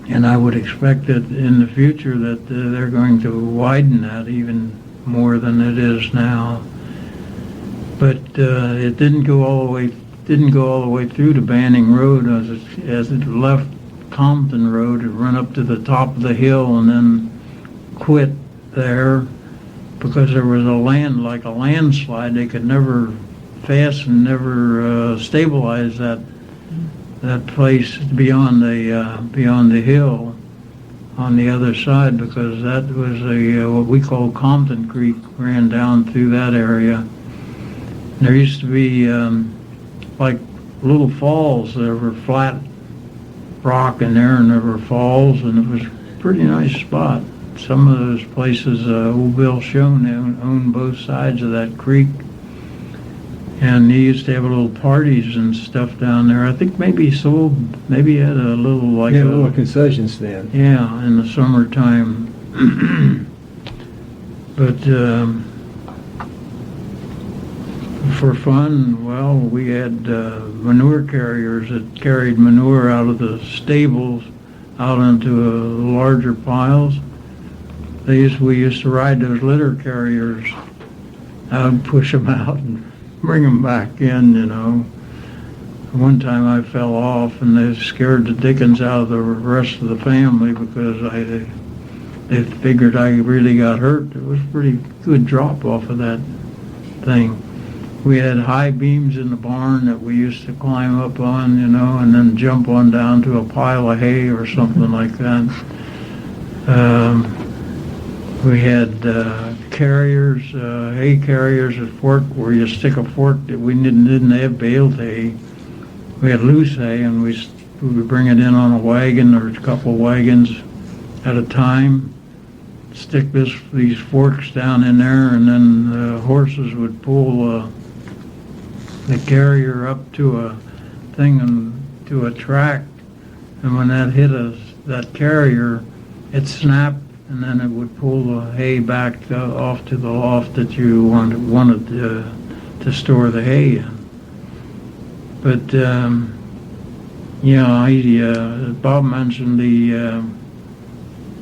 Speaker 3: And I would expect that in the future that they're going to widen that even more than it is now. But it didn't go all the way through to Banning Road as it left Compton Road. It run up to the top of the hill and then quit there because there was a landslide. They could never fasten, never stabilize that place beyond the hill on the other side, because that was what we call Compton Creek, ran down through that area. There used to be like little falls. There were flat rock in there, and there were falls, and it was a pretty nice spot. Some of those places, old Bill Schoen owned both sides of that creek, and he used to have little parties and stuff down there. I think maybe he had a little like
Speaker 2: a little concession stand.
Speaker 3: Yeah, in the summertime. But for fun, well, we had manure carriers that carried manure out of the stables out into larger piles. We used to ride those litter carriers out and push them out and bring them back in, you know. One time I fell off and they scared the dickens out of the rest of the family because they figured I really got hurt. It was a pretty good drop off of that thing. We had high beams in the barn that we used to climb up on, you know, and then jump on down to a pile of hay or something like that. We had carriers, hay carriers at fork where you stick a fork. That we didn't have baled hay. We had loose hay, and we would bring it in on a wagon or a couple wagons at a time. Stick these forks down in there, and then the horses would pull the carrier up to a thing and to a track, and when that hit that carrier, it snapped, and then it would pull the hay back off to the loft that you wanted to store the hay in. But Bob mentioned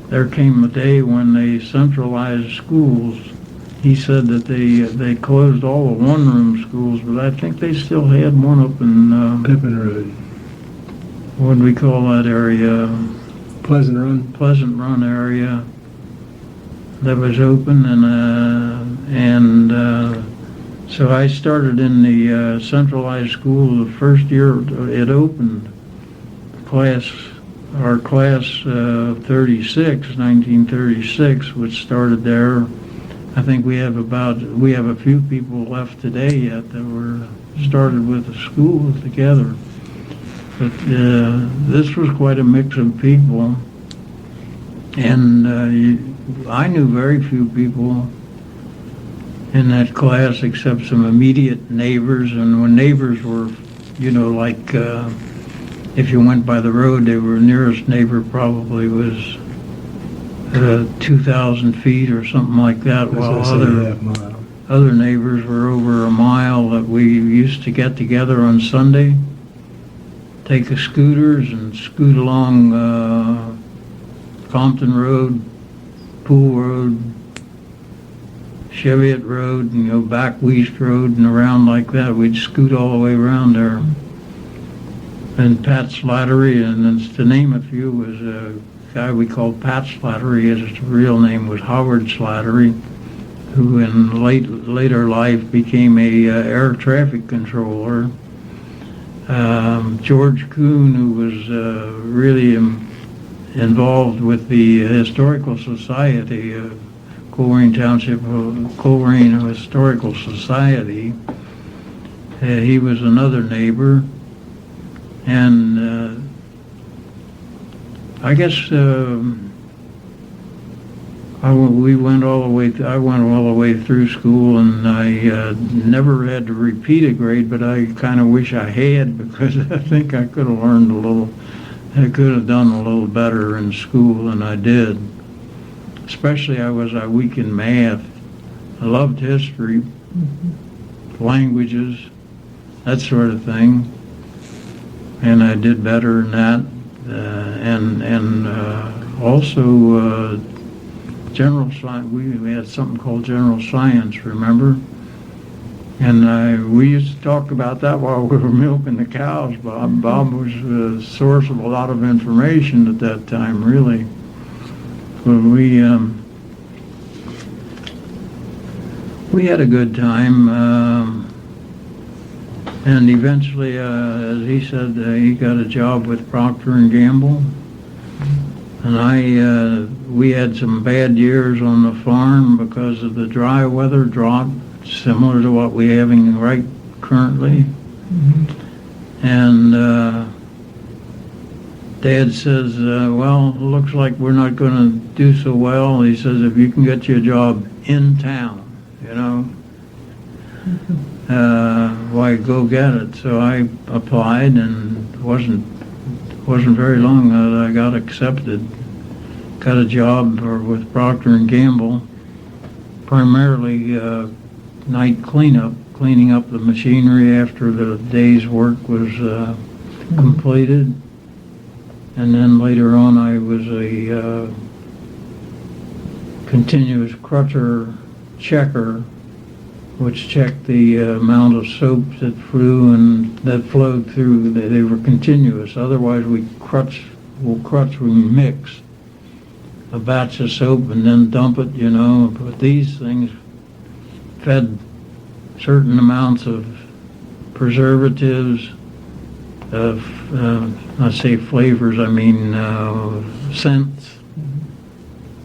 Speaker 3: there came a day when they centralized schools. He said that they closed all the one-room schools, but I think they still had one up in
Speaker 2: Pippin Road.
Speaker 3: What do we call that area?
Speaker 2: Pleasant Run
Speaker 3: area that was open, and so I started in the centralized school the first year it opened. Our class 1936, which started there. I think we have a few people left today yet that were started with the school together. But this was quite a mix of people, and I knew very few people in that class except some immediate neighbors. And when neighbors were, you know, like if you went by the road, they were nearest neighbor probably was 2,000 feet or something like that, while other neighbors were over a mile. That we used to get together on Sunday, take the scooters and scoot along Compton Road, Pool Road, Cheviot Road, and go back Weast Road and around like that. We'd scoot all the way around there. And Pat Slattery, and then to name a few, was a guy we called Pat Slattery. His real name was Howard Slattery, who in later life became a air traffic controller. George Kuhn, who was really involved with the Historical Society, Coleraine Township, Coleraine Historical Society. He was another neighbor. And I guess I went all the way through school, and I never had to repeat a grade, but I kind of wish I had, because I think I could have learned a little. I could have done a little better in school than I did. Especially I was weak in math. I loved history, languages, that sort of thing. And I did better in that, and also general science. We had something called general science, remember? And we used to talk about that while we were milking the cows. Bob was the source of a lot of information at that time, really. But we had a good time, and eventually, as he said, he got a job with Procter and Gamble. And we had some bad years on the farm because of the dry weather, drought, similar to what we're having right currently. And Dad says, well, it looks like we're not going to do so well. He says, if you can get you a job in town, you know, why, go get it. So I applied, and it wasn't very long that I got accepted. Got a job with Procter and Gamble, primarily night cleanup, cleaning up the machinery after the day's work was completed. And then later on, I was a continuous crutcher checker, which checked the amount of soap that flowed through. They were continuous. Otherwise, we mix a batch of soap and then dump it, you know. But these things fed certain amounts of preservatives, I say flavors, I mean scents,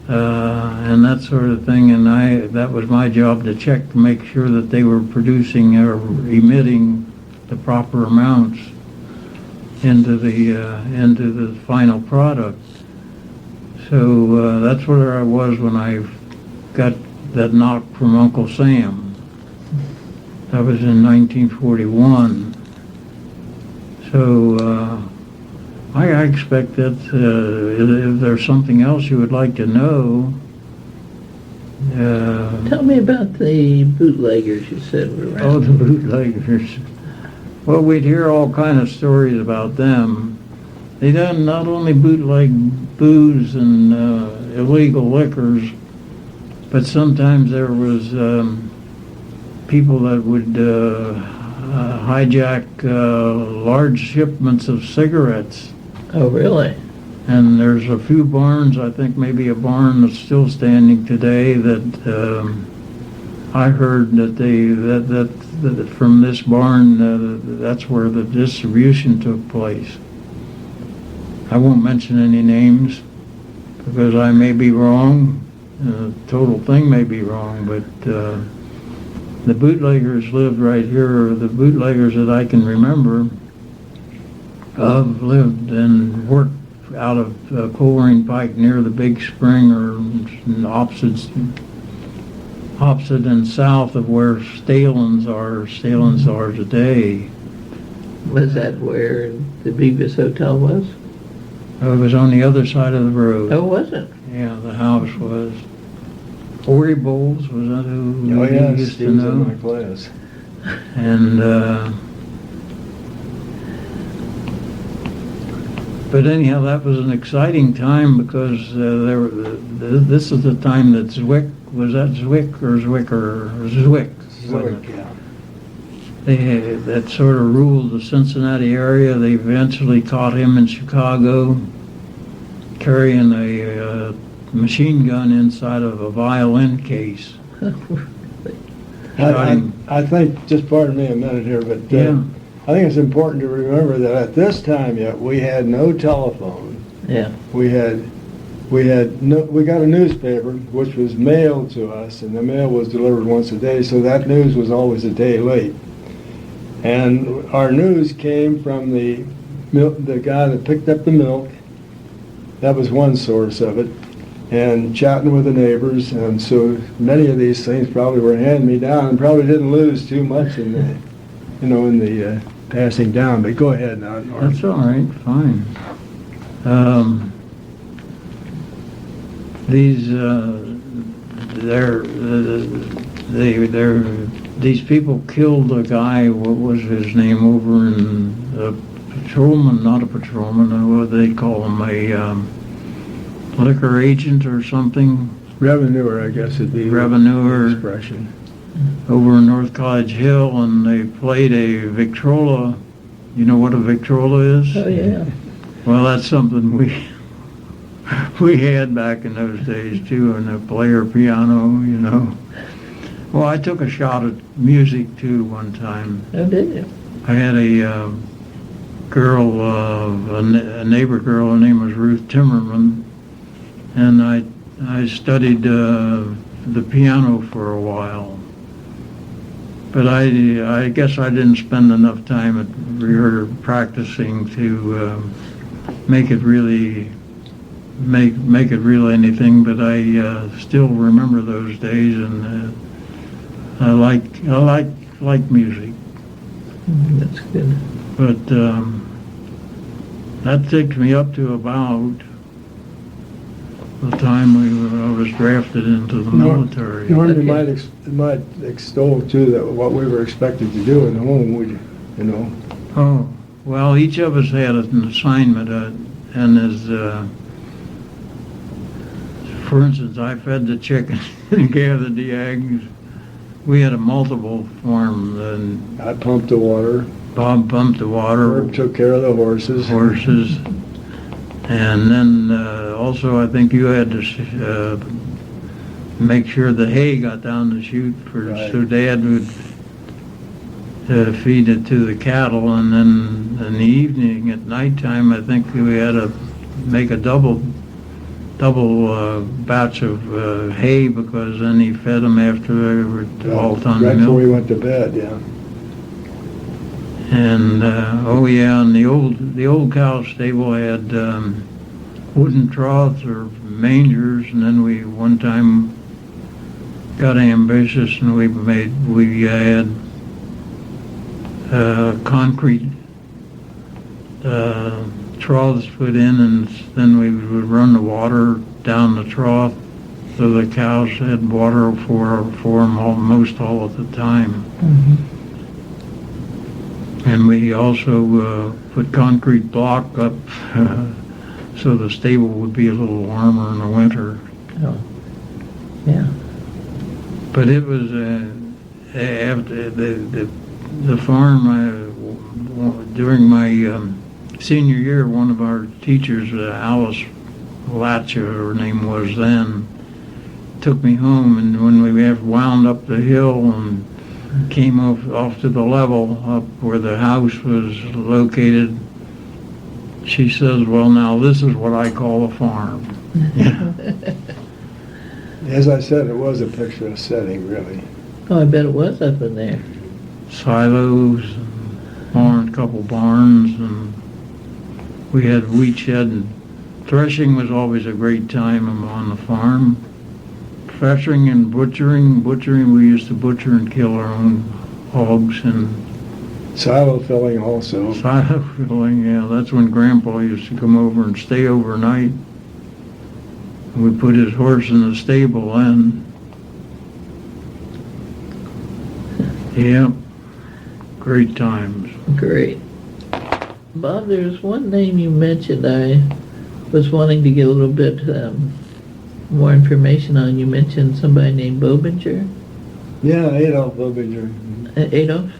Speaker 3: and that sort of thing. And that was my job to check to make sure that they were producing or emitting the proper amounts into the final product. So that's where I was when I got that knock from Uncle Sam. That was in 1941. So I expect that if there's something else you would like to know.
Speaker 1: Tell me about the bootleggers you said were around.
Speaker 3: Oh, the bootleggers. Well, we'd hear all kind of stories about them. They done not only bootleg booze and illegal liquors, but sometimes there was people that would hijack large shipments of cigarettes.
Speaker 1: Oh, really?
Speaker 3: And there's a few barns, I think maybe a barn that's still standing today, that I heard that from this barn, that's where the distribution took place. I won't mention any names because I may be wrong. The total thing may be wrong, but the bootleggers lived right here. The bootleggers that I can remember of lived and worked out of Coleraine Pike near the Big Spring, or opposite and south of where Stalin's are today.
Speaker 1: Was that where the Beavis Hotel was?
Speaker 3: It was on the other side of the road.
Speaker 1: Oh, was it?
Speaker 3: Yeah, the house was. Ori Bowles, was that who
Speaker 2: Oh, yeah,
Speaker 3: you used
Speaker 2: he
Speaker 3: to
Speaker 2: was
Speaker 3: know?
Speaker 2: in my class.
Speaker 3: And but anyhow, that was an exciting time because this is the time that Zwick, was that Zwick or Zwicker? Zwick.
Speaker 2: Zwick, yeah.
Speaker 3: That sort of ruled the Cincinnati area. They eventually caught him in Chicago carrying a machine gun inside of a violin case.
Speaker 2: I think, just pardon me a minute here, but
Speaker 3: Yeah.
Speaker 2: I think it's important to remember that at this time yet, we had no telephone.
Speaker 1: Yeah.
Speaker 2: We got a newspaper which was mailed to us, and the mail was delivered once a day, so that news was always a day late. And our news came from the guy that picked up the milk. That was one source of it, and chatting with the neighbors. And so many of these things probably were hand me down, and probably didn't lose too much in the passing down. But go ahead now, Norm.
Speaker 3: That's all right, fine. These people killed a guy. What was his name over in patrolman? Not a patrolman. What they call him, a liquor agent or something.
Speaker 2: Revenuer, I guess, would be
Speaker 3: Revenuer.
Speaker 2: the expression.
Speaker 3: over in North College Hill, and they played a Victrola. You know what a Victrola is?
Speaker 1: Oh, yeah.
Speaker 3: Well, that's something we had back in those days too, and a player piano, you know. Well, I took a shot at music too one time.
Speaker 1: Oh, did you?
Speaker 3: I had a girl, a neighbor girl, her name was Ruth Timmerman, and I studied the piano for a while. But I guess I didn't spend enough time at practicing to make it really anything. But I still remember those days, and I like music.
Speaker 1: That's good.
Speaker 3: But that takes me up to about the time I was drafted into the military.
Speaker 2: Norm,
Speaker 1: Okay.
Speaker 2: you might extol too that what we were expected to do at home, would you know?
Speaker 3: Oh, well, each of us had an assignment, and as for instance, I fed the chickens and gathered the eggs. We had a multiple farm, and
Speaker 2: I pumped the water.
Speaker 3: Bob pumped the water.
Speaker 2: Herb took care of the horses.
Speaker 3: And then also I think you had to make sure the hay got down the chute
Speaker 2: Right.
Speaker 3: so Dad would feed it to the cattle, and then in the evening at nighttime I think we had to make a double batch of hay, because then he fed them after they were all done
Speaker 2: Right before we
Speaker 3: milk.
Speaker 2: went to bed, yeah.
Speaker 3: And and the old cow stable had wooden troughs or mangers, and then we one time got ambitious and we had concrete troughs put in, and then we would run the water down the trough, so the cows had water for them almost all of the time. And we also put concrete block up so the stable would be a little warmer in the winter.
Speaker 1: Oh, yeah.
Speaker 3: But it was after the farm. During my senior year, one of our teachers, Alice Latcha, her name was then, took me home, and when we had wound up the hill and came off to the level up where the house was located, she says, "Well, now this is what I call a farm." Yeah.
Speaker 2: As I said, it was a picturesque setting, really.
Speaker 1: Oh, I bet it was up in there.
Speaker 3: Silos, couple barns, and we had wheat shed, and threshing was always a great time on the farm. Threshing and butchering, we used to butcher and kill our own hogs, and
Speaker 2: Silo filling also.
Speaker 3: silo filling, yeah, that's when Grandpa used to come over and stay overnight. We put his horse in the stable then. Yep, great times.
Speaker 1: Great. Bob, there's one name you mentioned I was wanting to get a little bit more information on. You mentioned somebody named Bobinger?
Speaker 2: Yeah, Adolf Bobinger.
Speaker 1: Adolf?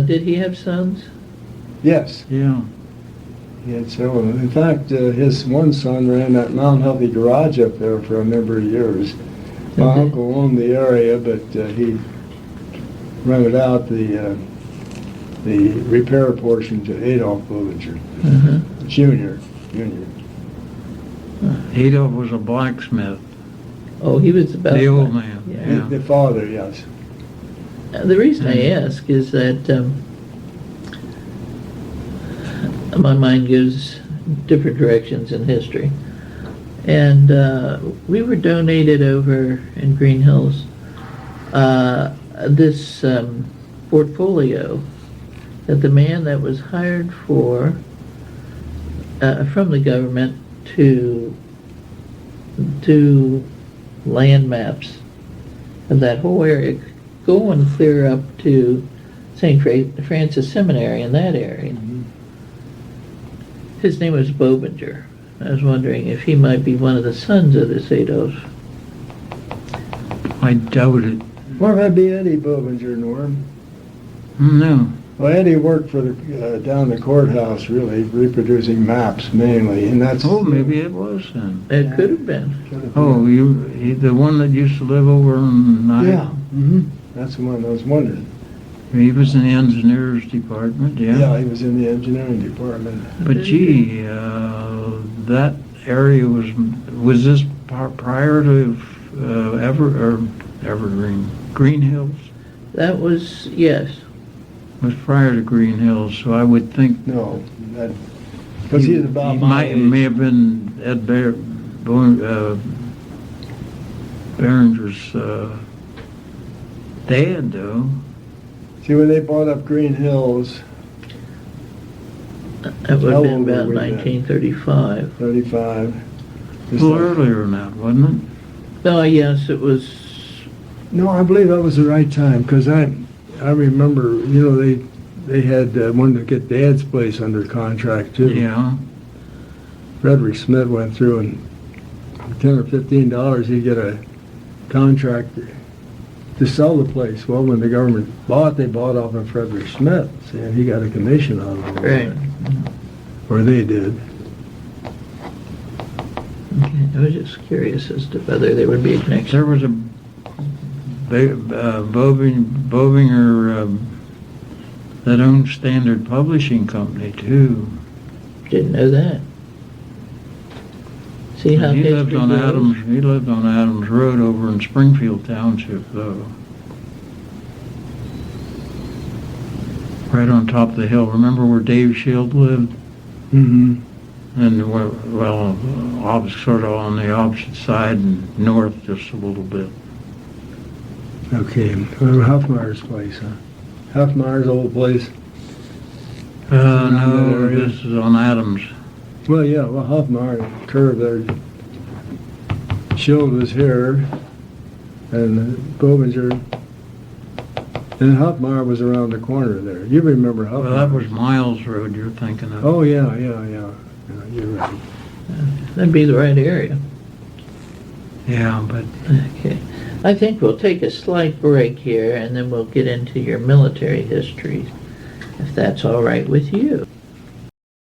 Speaker 1: Did he have sons?
Speaker 2: Yes,
Speaker 3: Yeah,
Speaker 2: he had several. In fact, his one son ran that Mount Healthy garage up there for a number of years. My
Speaker 1: Okay.
Speaker 2: uncle owned the area, but he rented out the repair portion to Adolf Bobinger,
Speaker 1: Uh-huh.
Speaker 2: Junior.
Speaker 3: Adolf was a blacksmith,
Speaker 1: Oh, he was about...
Speaker 3: the old man,
Speaker 1: Yeah.
Speaker 3: yeah.
Speaker 2: The father, yes.
Speaker 1: The reason I ask is that my mind goes different directions in history. And we were donated over in Green Hills this portfolio that the man that was hired from the government to do land maps of that whole area, going clear up to St. Francis Seminary in that area. His name was Bobinger. I was wondering if he might be one of the sons of this Adolf.
Speaker 3: I doubt it.
Speaker 2: Well, that'd be Eddie Bobinger, Norm.
Speaker 3: No.
Speaker 2: Well, Eddie worked for the down the courthouse, really, reproducing maps mainly, and that's.
Speaker 3: Oh, maybe it was then.
Speaker 1: It could have been.
Speaker 3: Oh, the one that used to live over in
Speaker 2: Yeah. Mm-hmm. That's the one I was wondering.
Speaker 3: He was in the engineers department,
Speaker 2: Yeah, he was in the engineering department.
Speaker 3: But gee, that area was this prior to Evergreen, Green Hills?
Speaker 1: That was, yes.
Speaker 3: Was prior to Green Hills, so I would think.
Speaker 2: No, that because he's about
Speaker 3: he
Speaker 2: my age.
Speaker 3: may have been Ed Behringer's dad, though.
Speaker 2: See, when they bought up Green Hills,
Speaker 1: That would
Speaker 2: How
Speaker 1: have been
Speaker 2: old were
Speaker 1: about
Speaker 2: we then?
Speaker 1: 1935.
Speaker 2: 35.
Speaker 3: A little earlier than that, wasn't
Speaker 1: Oh, yes, it was.
Speaker 2: No, I believe that was the right time, because I remember, they had wanted to get Dad's place under contract,
Speaker 3: it?
Speaker 2: too.
Speaker 3: Yeah.
Speaker 2: Frederick Smith went through, and $10 or $15, he'd get a contract to sell the place. Well, when the government they bought off of Frederick Smith, and he got a commission on it.
Speaker 1: Right.
Speaker 2: Or they did.
Speaker 1: Okay, I was just curious as to whether there would be a connection.
Speaker 3: There was a Bobinger that owned Standard Publishing Company, too.
Speaker 1: Didn't know that. See how
Speaker 3: He lived
Speaker 1: history
Speaker 3: on
Speaker 1: goes?
Speaker 3: He lived on Adams Road over in Springfield Township, though. Right on top of the hill. Remember where Dave Shield lived?
Speaker 2: Mm-hmm.
Speaker 3: And sort of on the opposite side and north just a little bit.
Speaker 2: Okay, Huffmeyer's place, huh? Huffmeyer's old place?
Speaker 3: No,
Speaker 2: that area?
Speaker 3: this is on Adams.
Speaker 2: Well, yeah, Huffmeyer curve there. Shield was here, and Bobinger, and Huffmeyer was around the corner there. You remember Huffmeyer?
Speaker 3: Well, that was Miles Road you're thinking of.
Speaker 2: Oh, yeah, you're right.
Speaker 1: That'd be the right area.
Speaker 3: Yeah, but
Speaker 1: Okay. I think we'll take a slight break here and then we'll get into your military history, if that's all right with you.